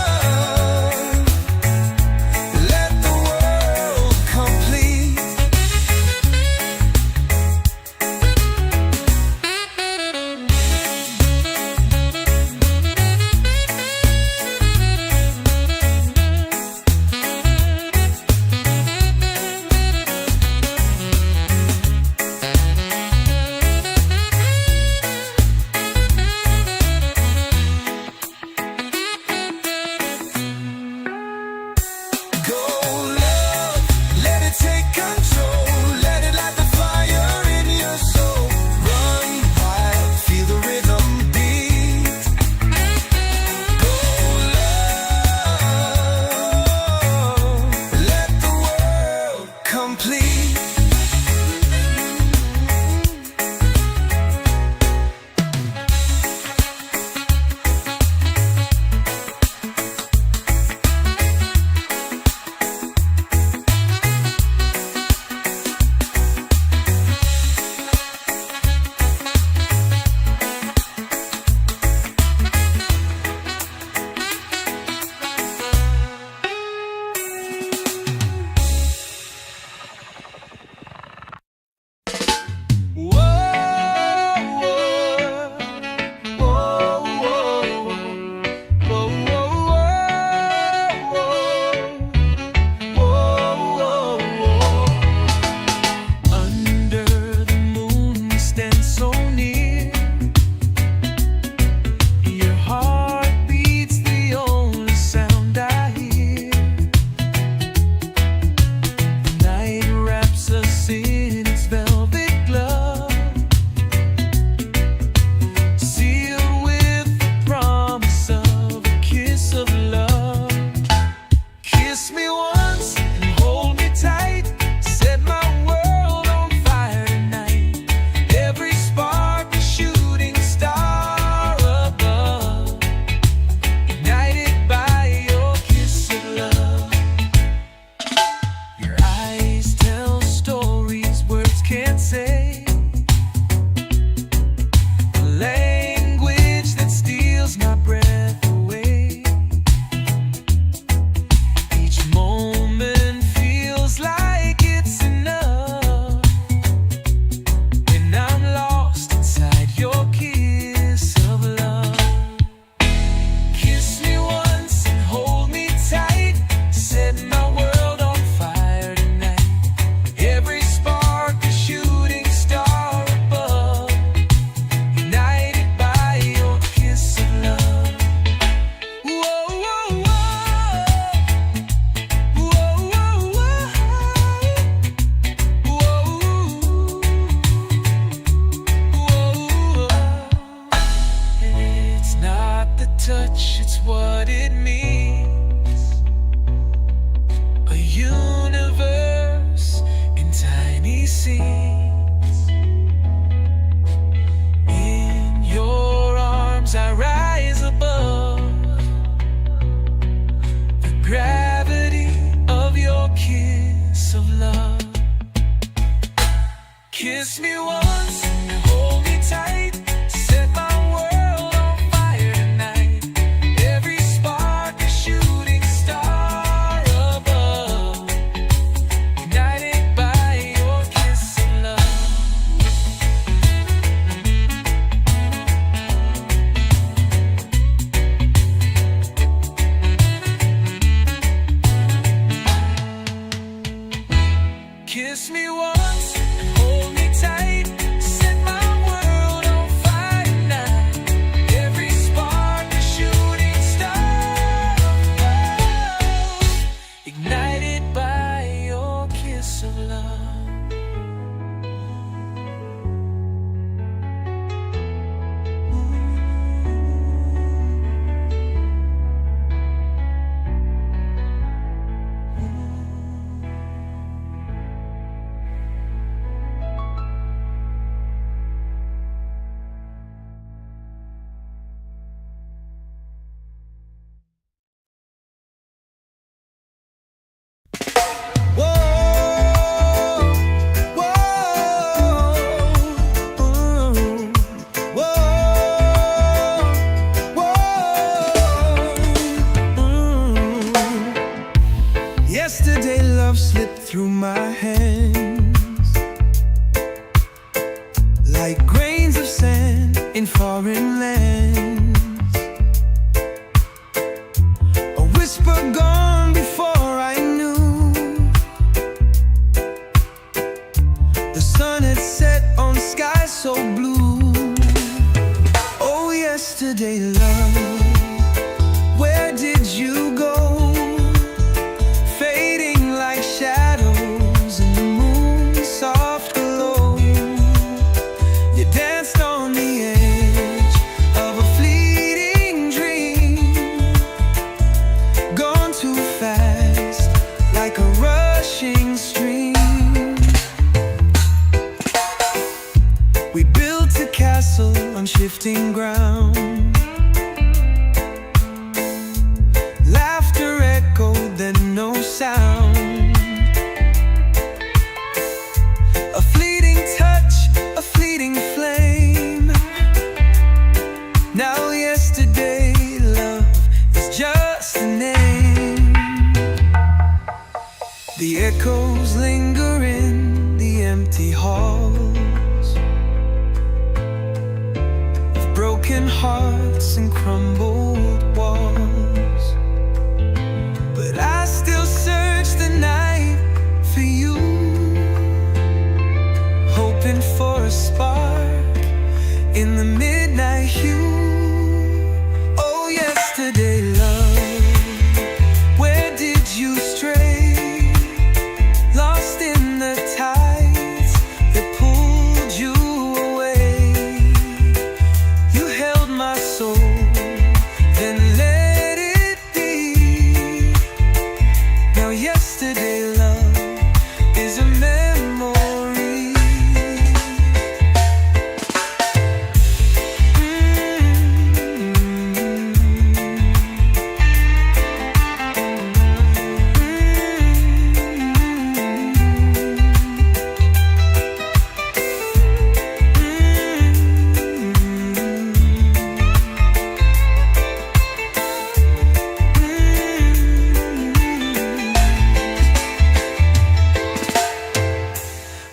grains of sand in foreign lands. A whisper gone before I knew. The sun had set on skies so blue. Oh, yesterday, love, where did you go? Fading like shadows in the moon's soft glow. You danced on the edge of a fleeting dream, gone too fast like a rushing stream. We built a castle on shifting ground. Laughter echoed, then no sound. A fleeting touch, a fleeting flame. Now yesterday, love is just a name. The echoes linger in the empty halls of broken hearts and crumbled walls. But I still search the night for you, hoping for a spark in the midnight hue. Oh, yesterday, love, where did you stray? Lost in the tides that pulled you away. You held my soul, then let it be. Now yesterday, love, is a memory.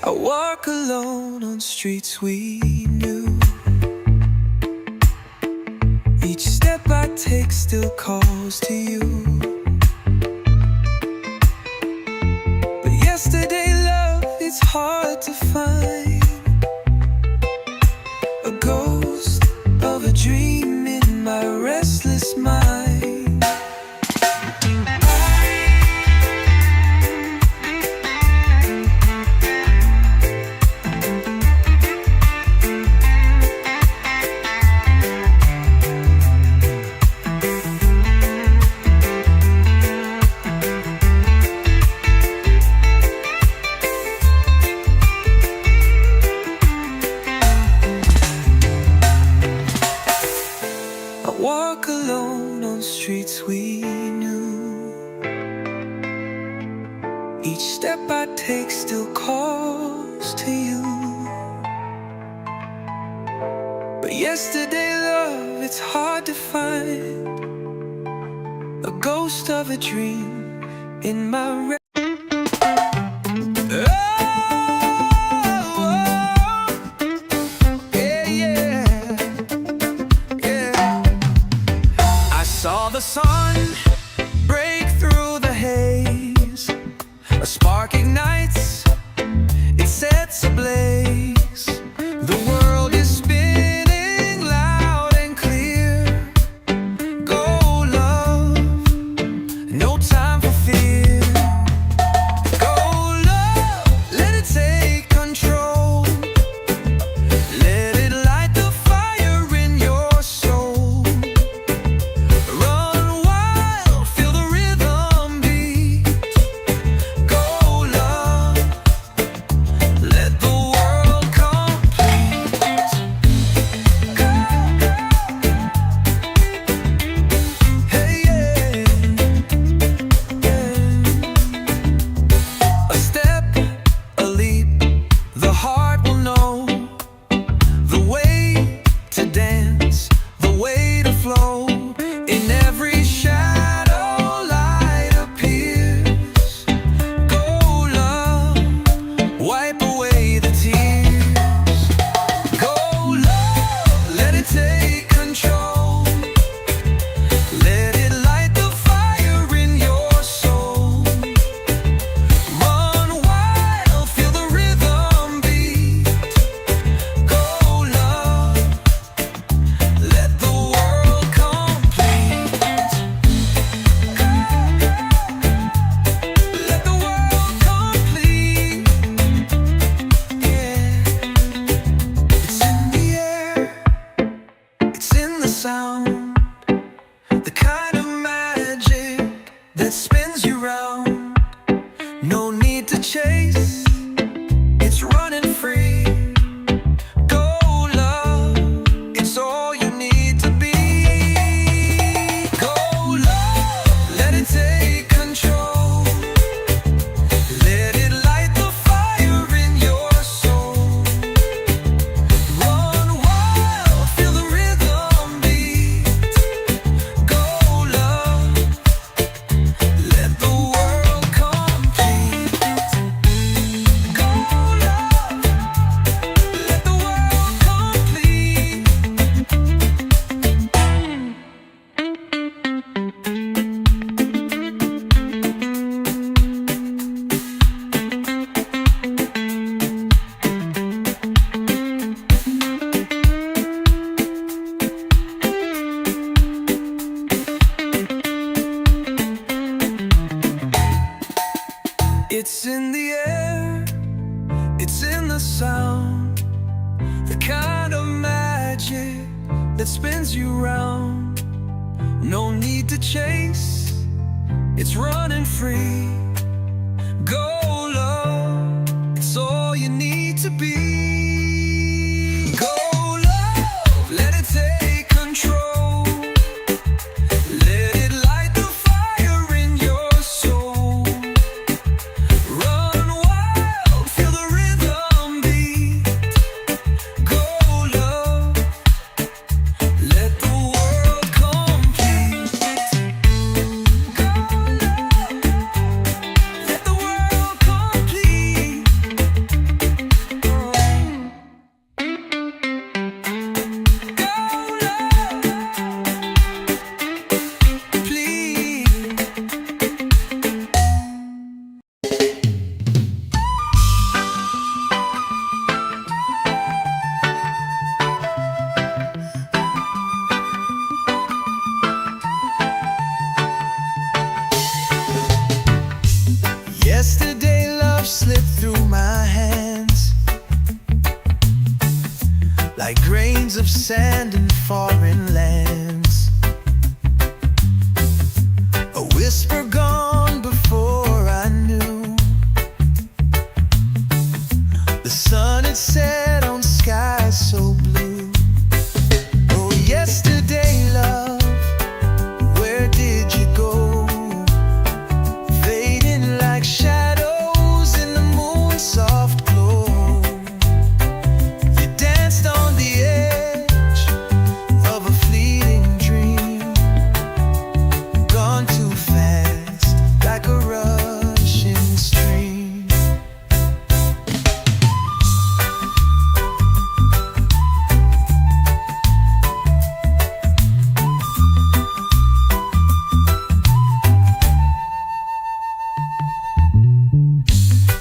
I walk alone on streets we knew. Each step I take still calls to you. But yesterday, love, it's hard to find. A ghost of a dream in my restless mind. I walk alone on streets we knew. Each step I take still calls to you. But yesterday, love, it's hard to find. A ghost of a dream in my saw the sun break through the haze. A spark ignites, it sets ablaze. The world is spinning loud and clear. Go, love, no time for fear. magic that spins you round. No need to chase, it's running free. Go love, it's all you need to be. Go love, let it take control. Let it light the fire in your soul. Run wild, feel the rhythm beat. Go love, let the world complete. Go love, let the world complete. Go love, please. Yesterday love slipped through my hands like grains of sand in foreign lands. A whisper gone before I knew. The sun had set on skies so blue. Oh, yesterday love, where did you go? Fading like shadows in the moon's soft glow. You danced on the edge of a fleeting dream, gone too fast like a rushing stream.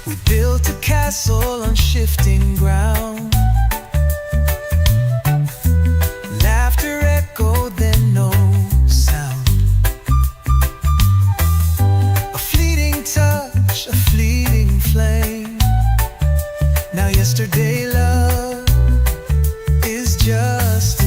We built a castle on shifting ground. Laughter echoed, then no sound. A fleeting touch, a fleeting flame. Now yesterday love is just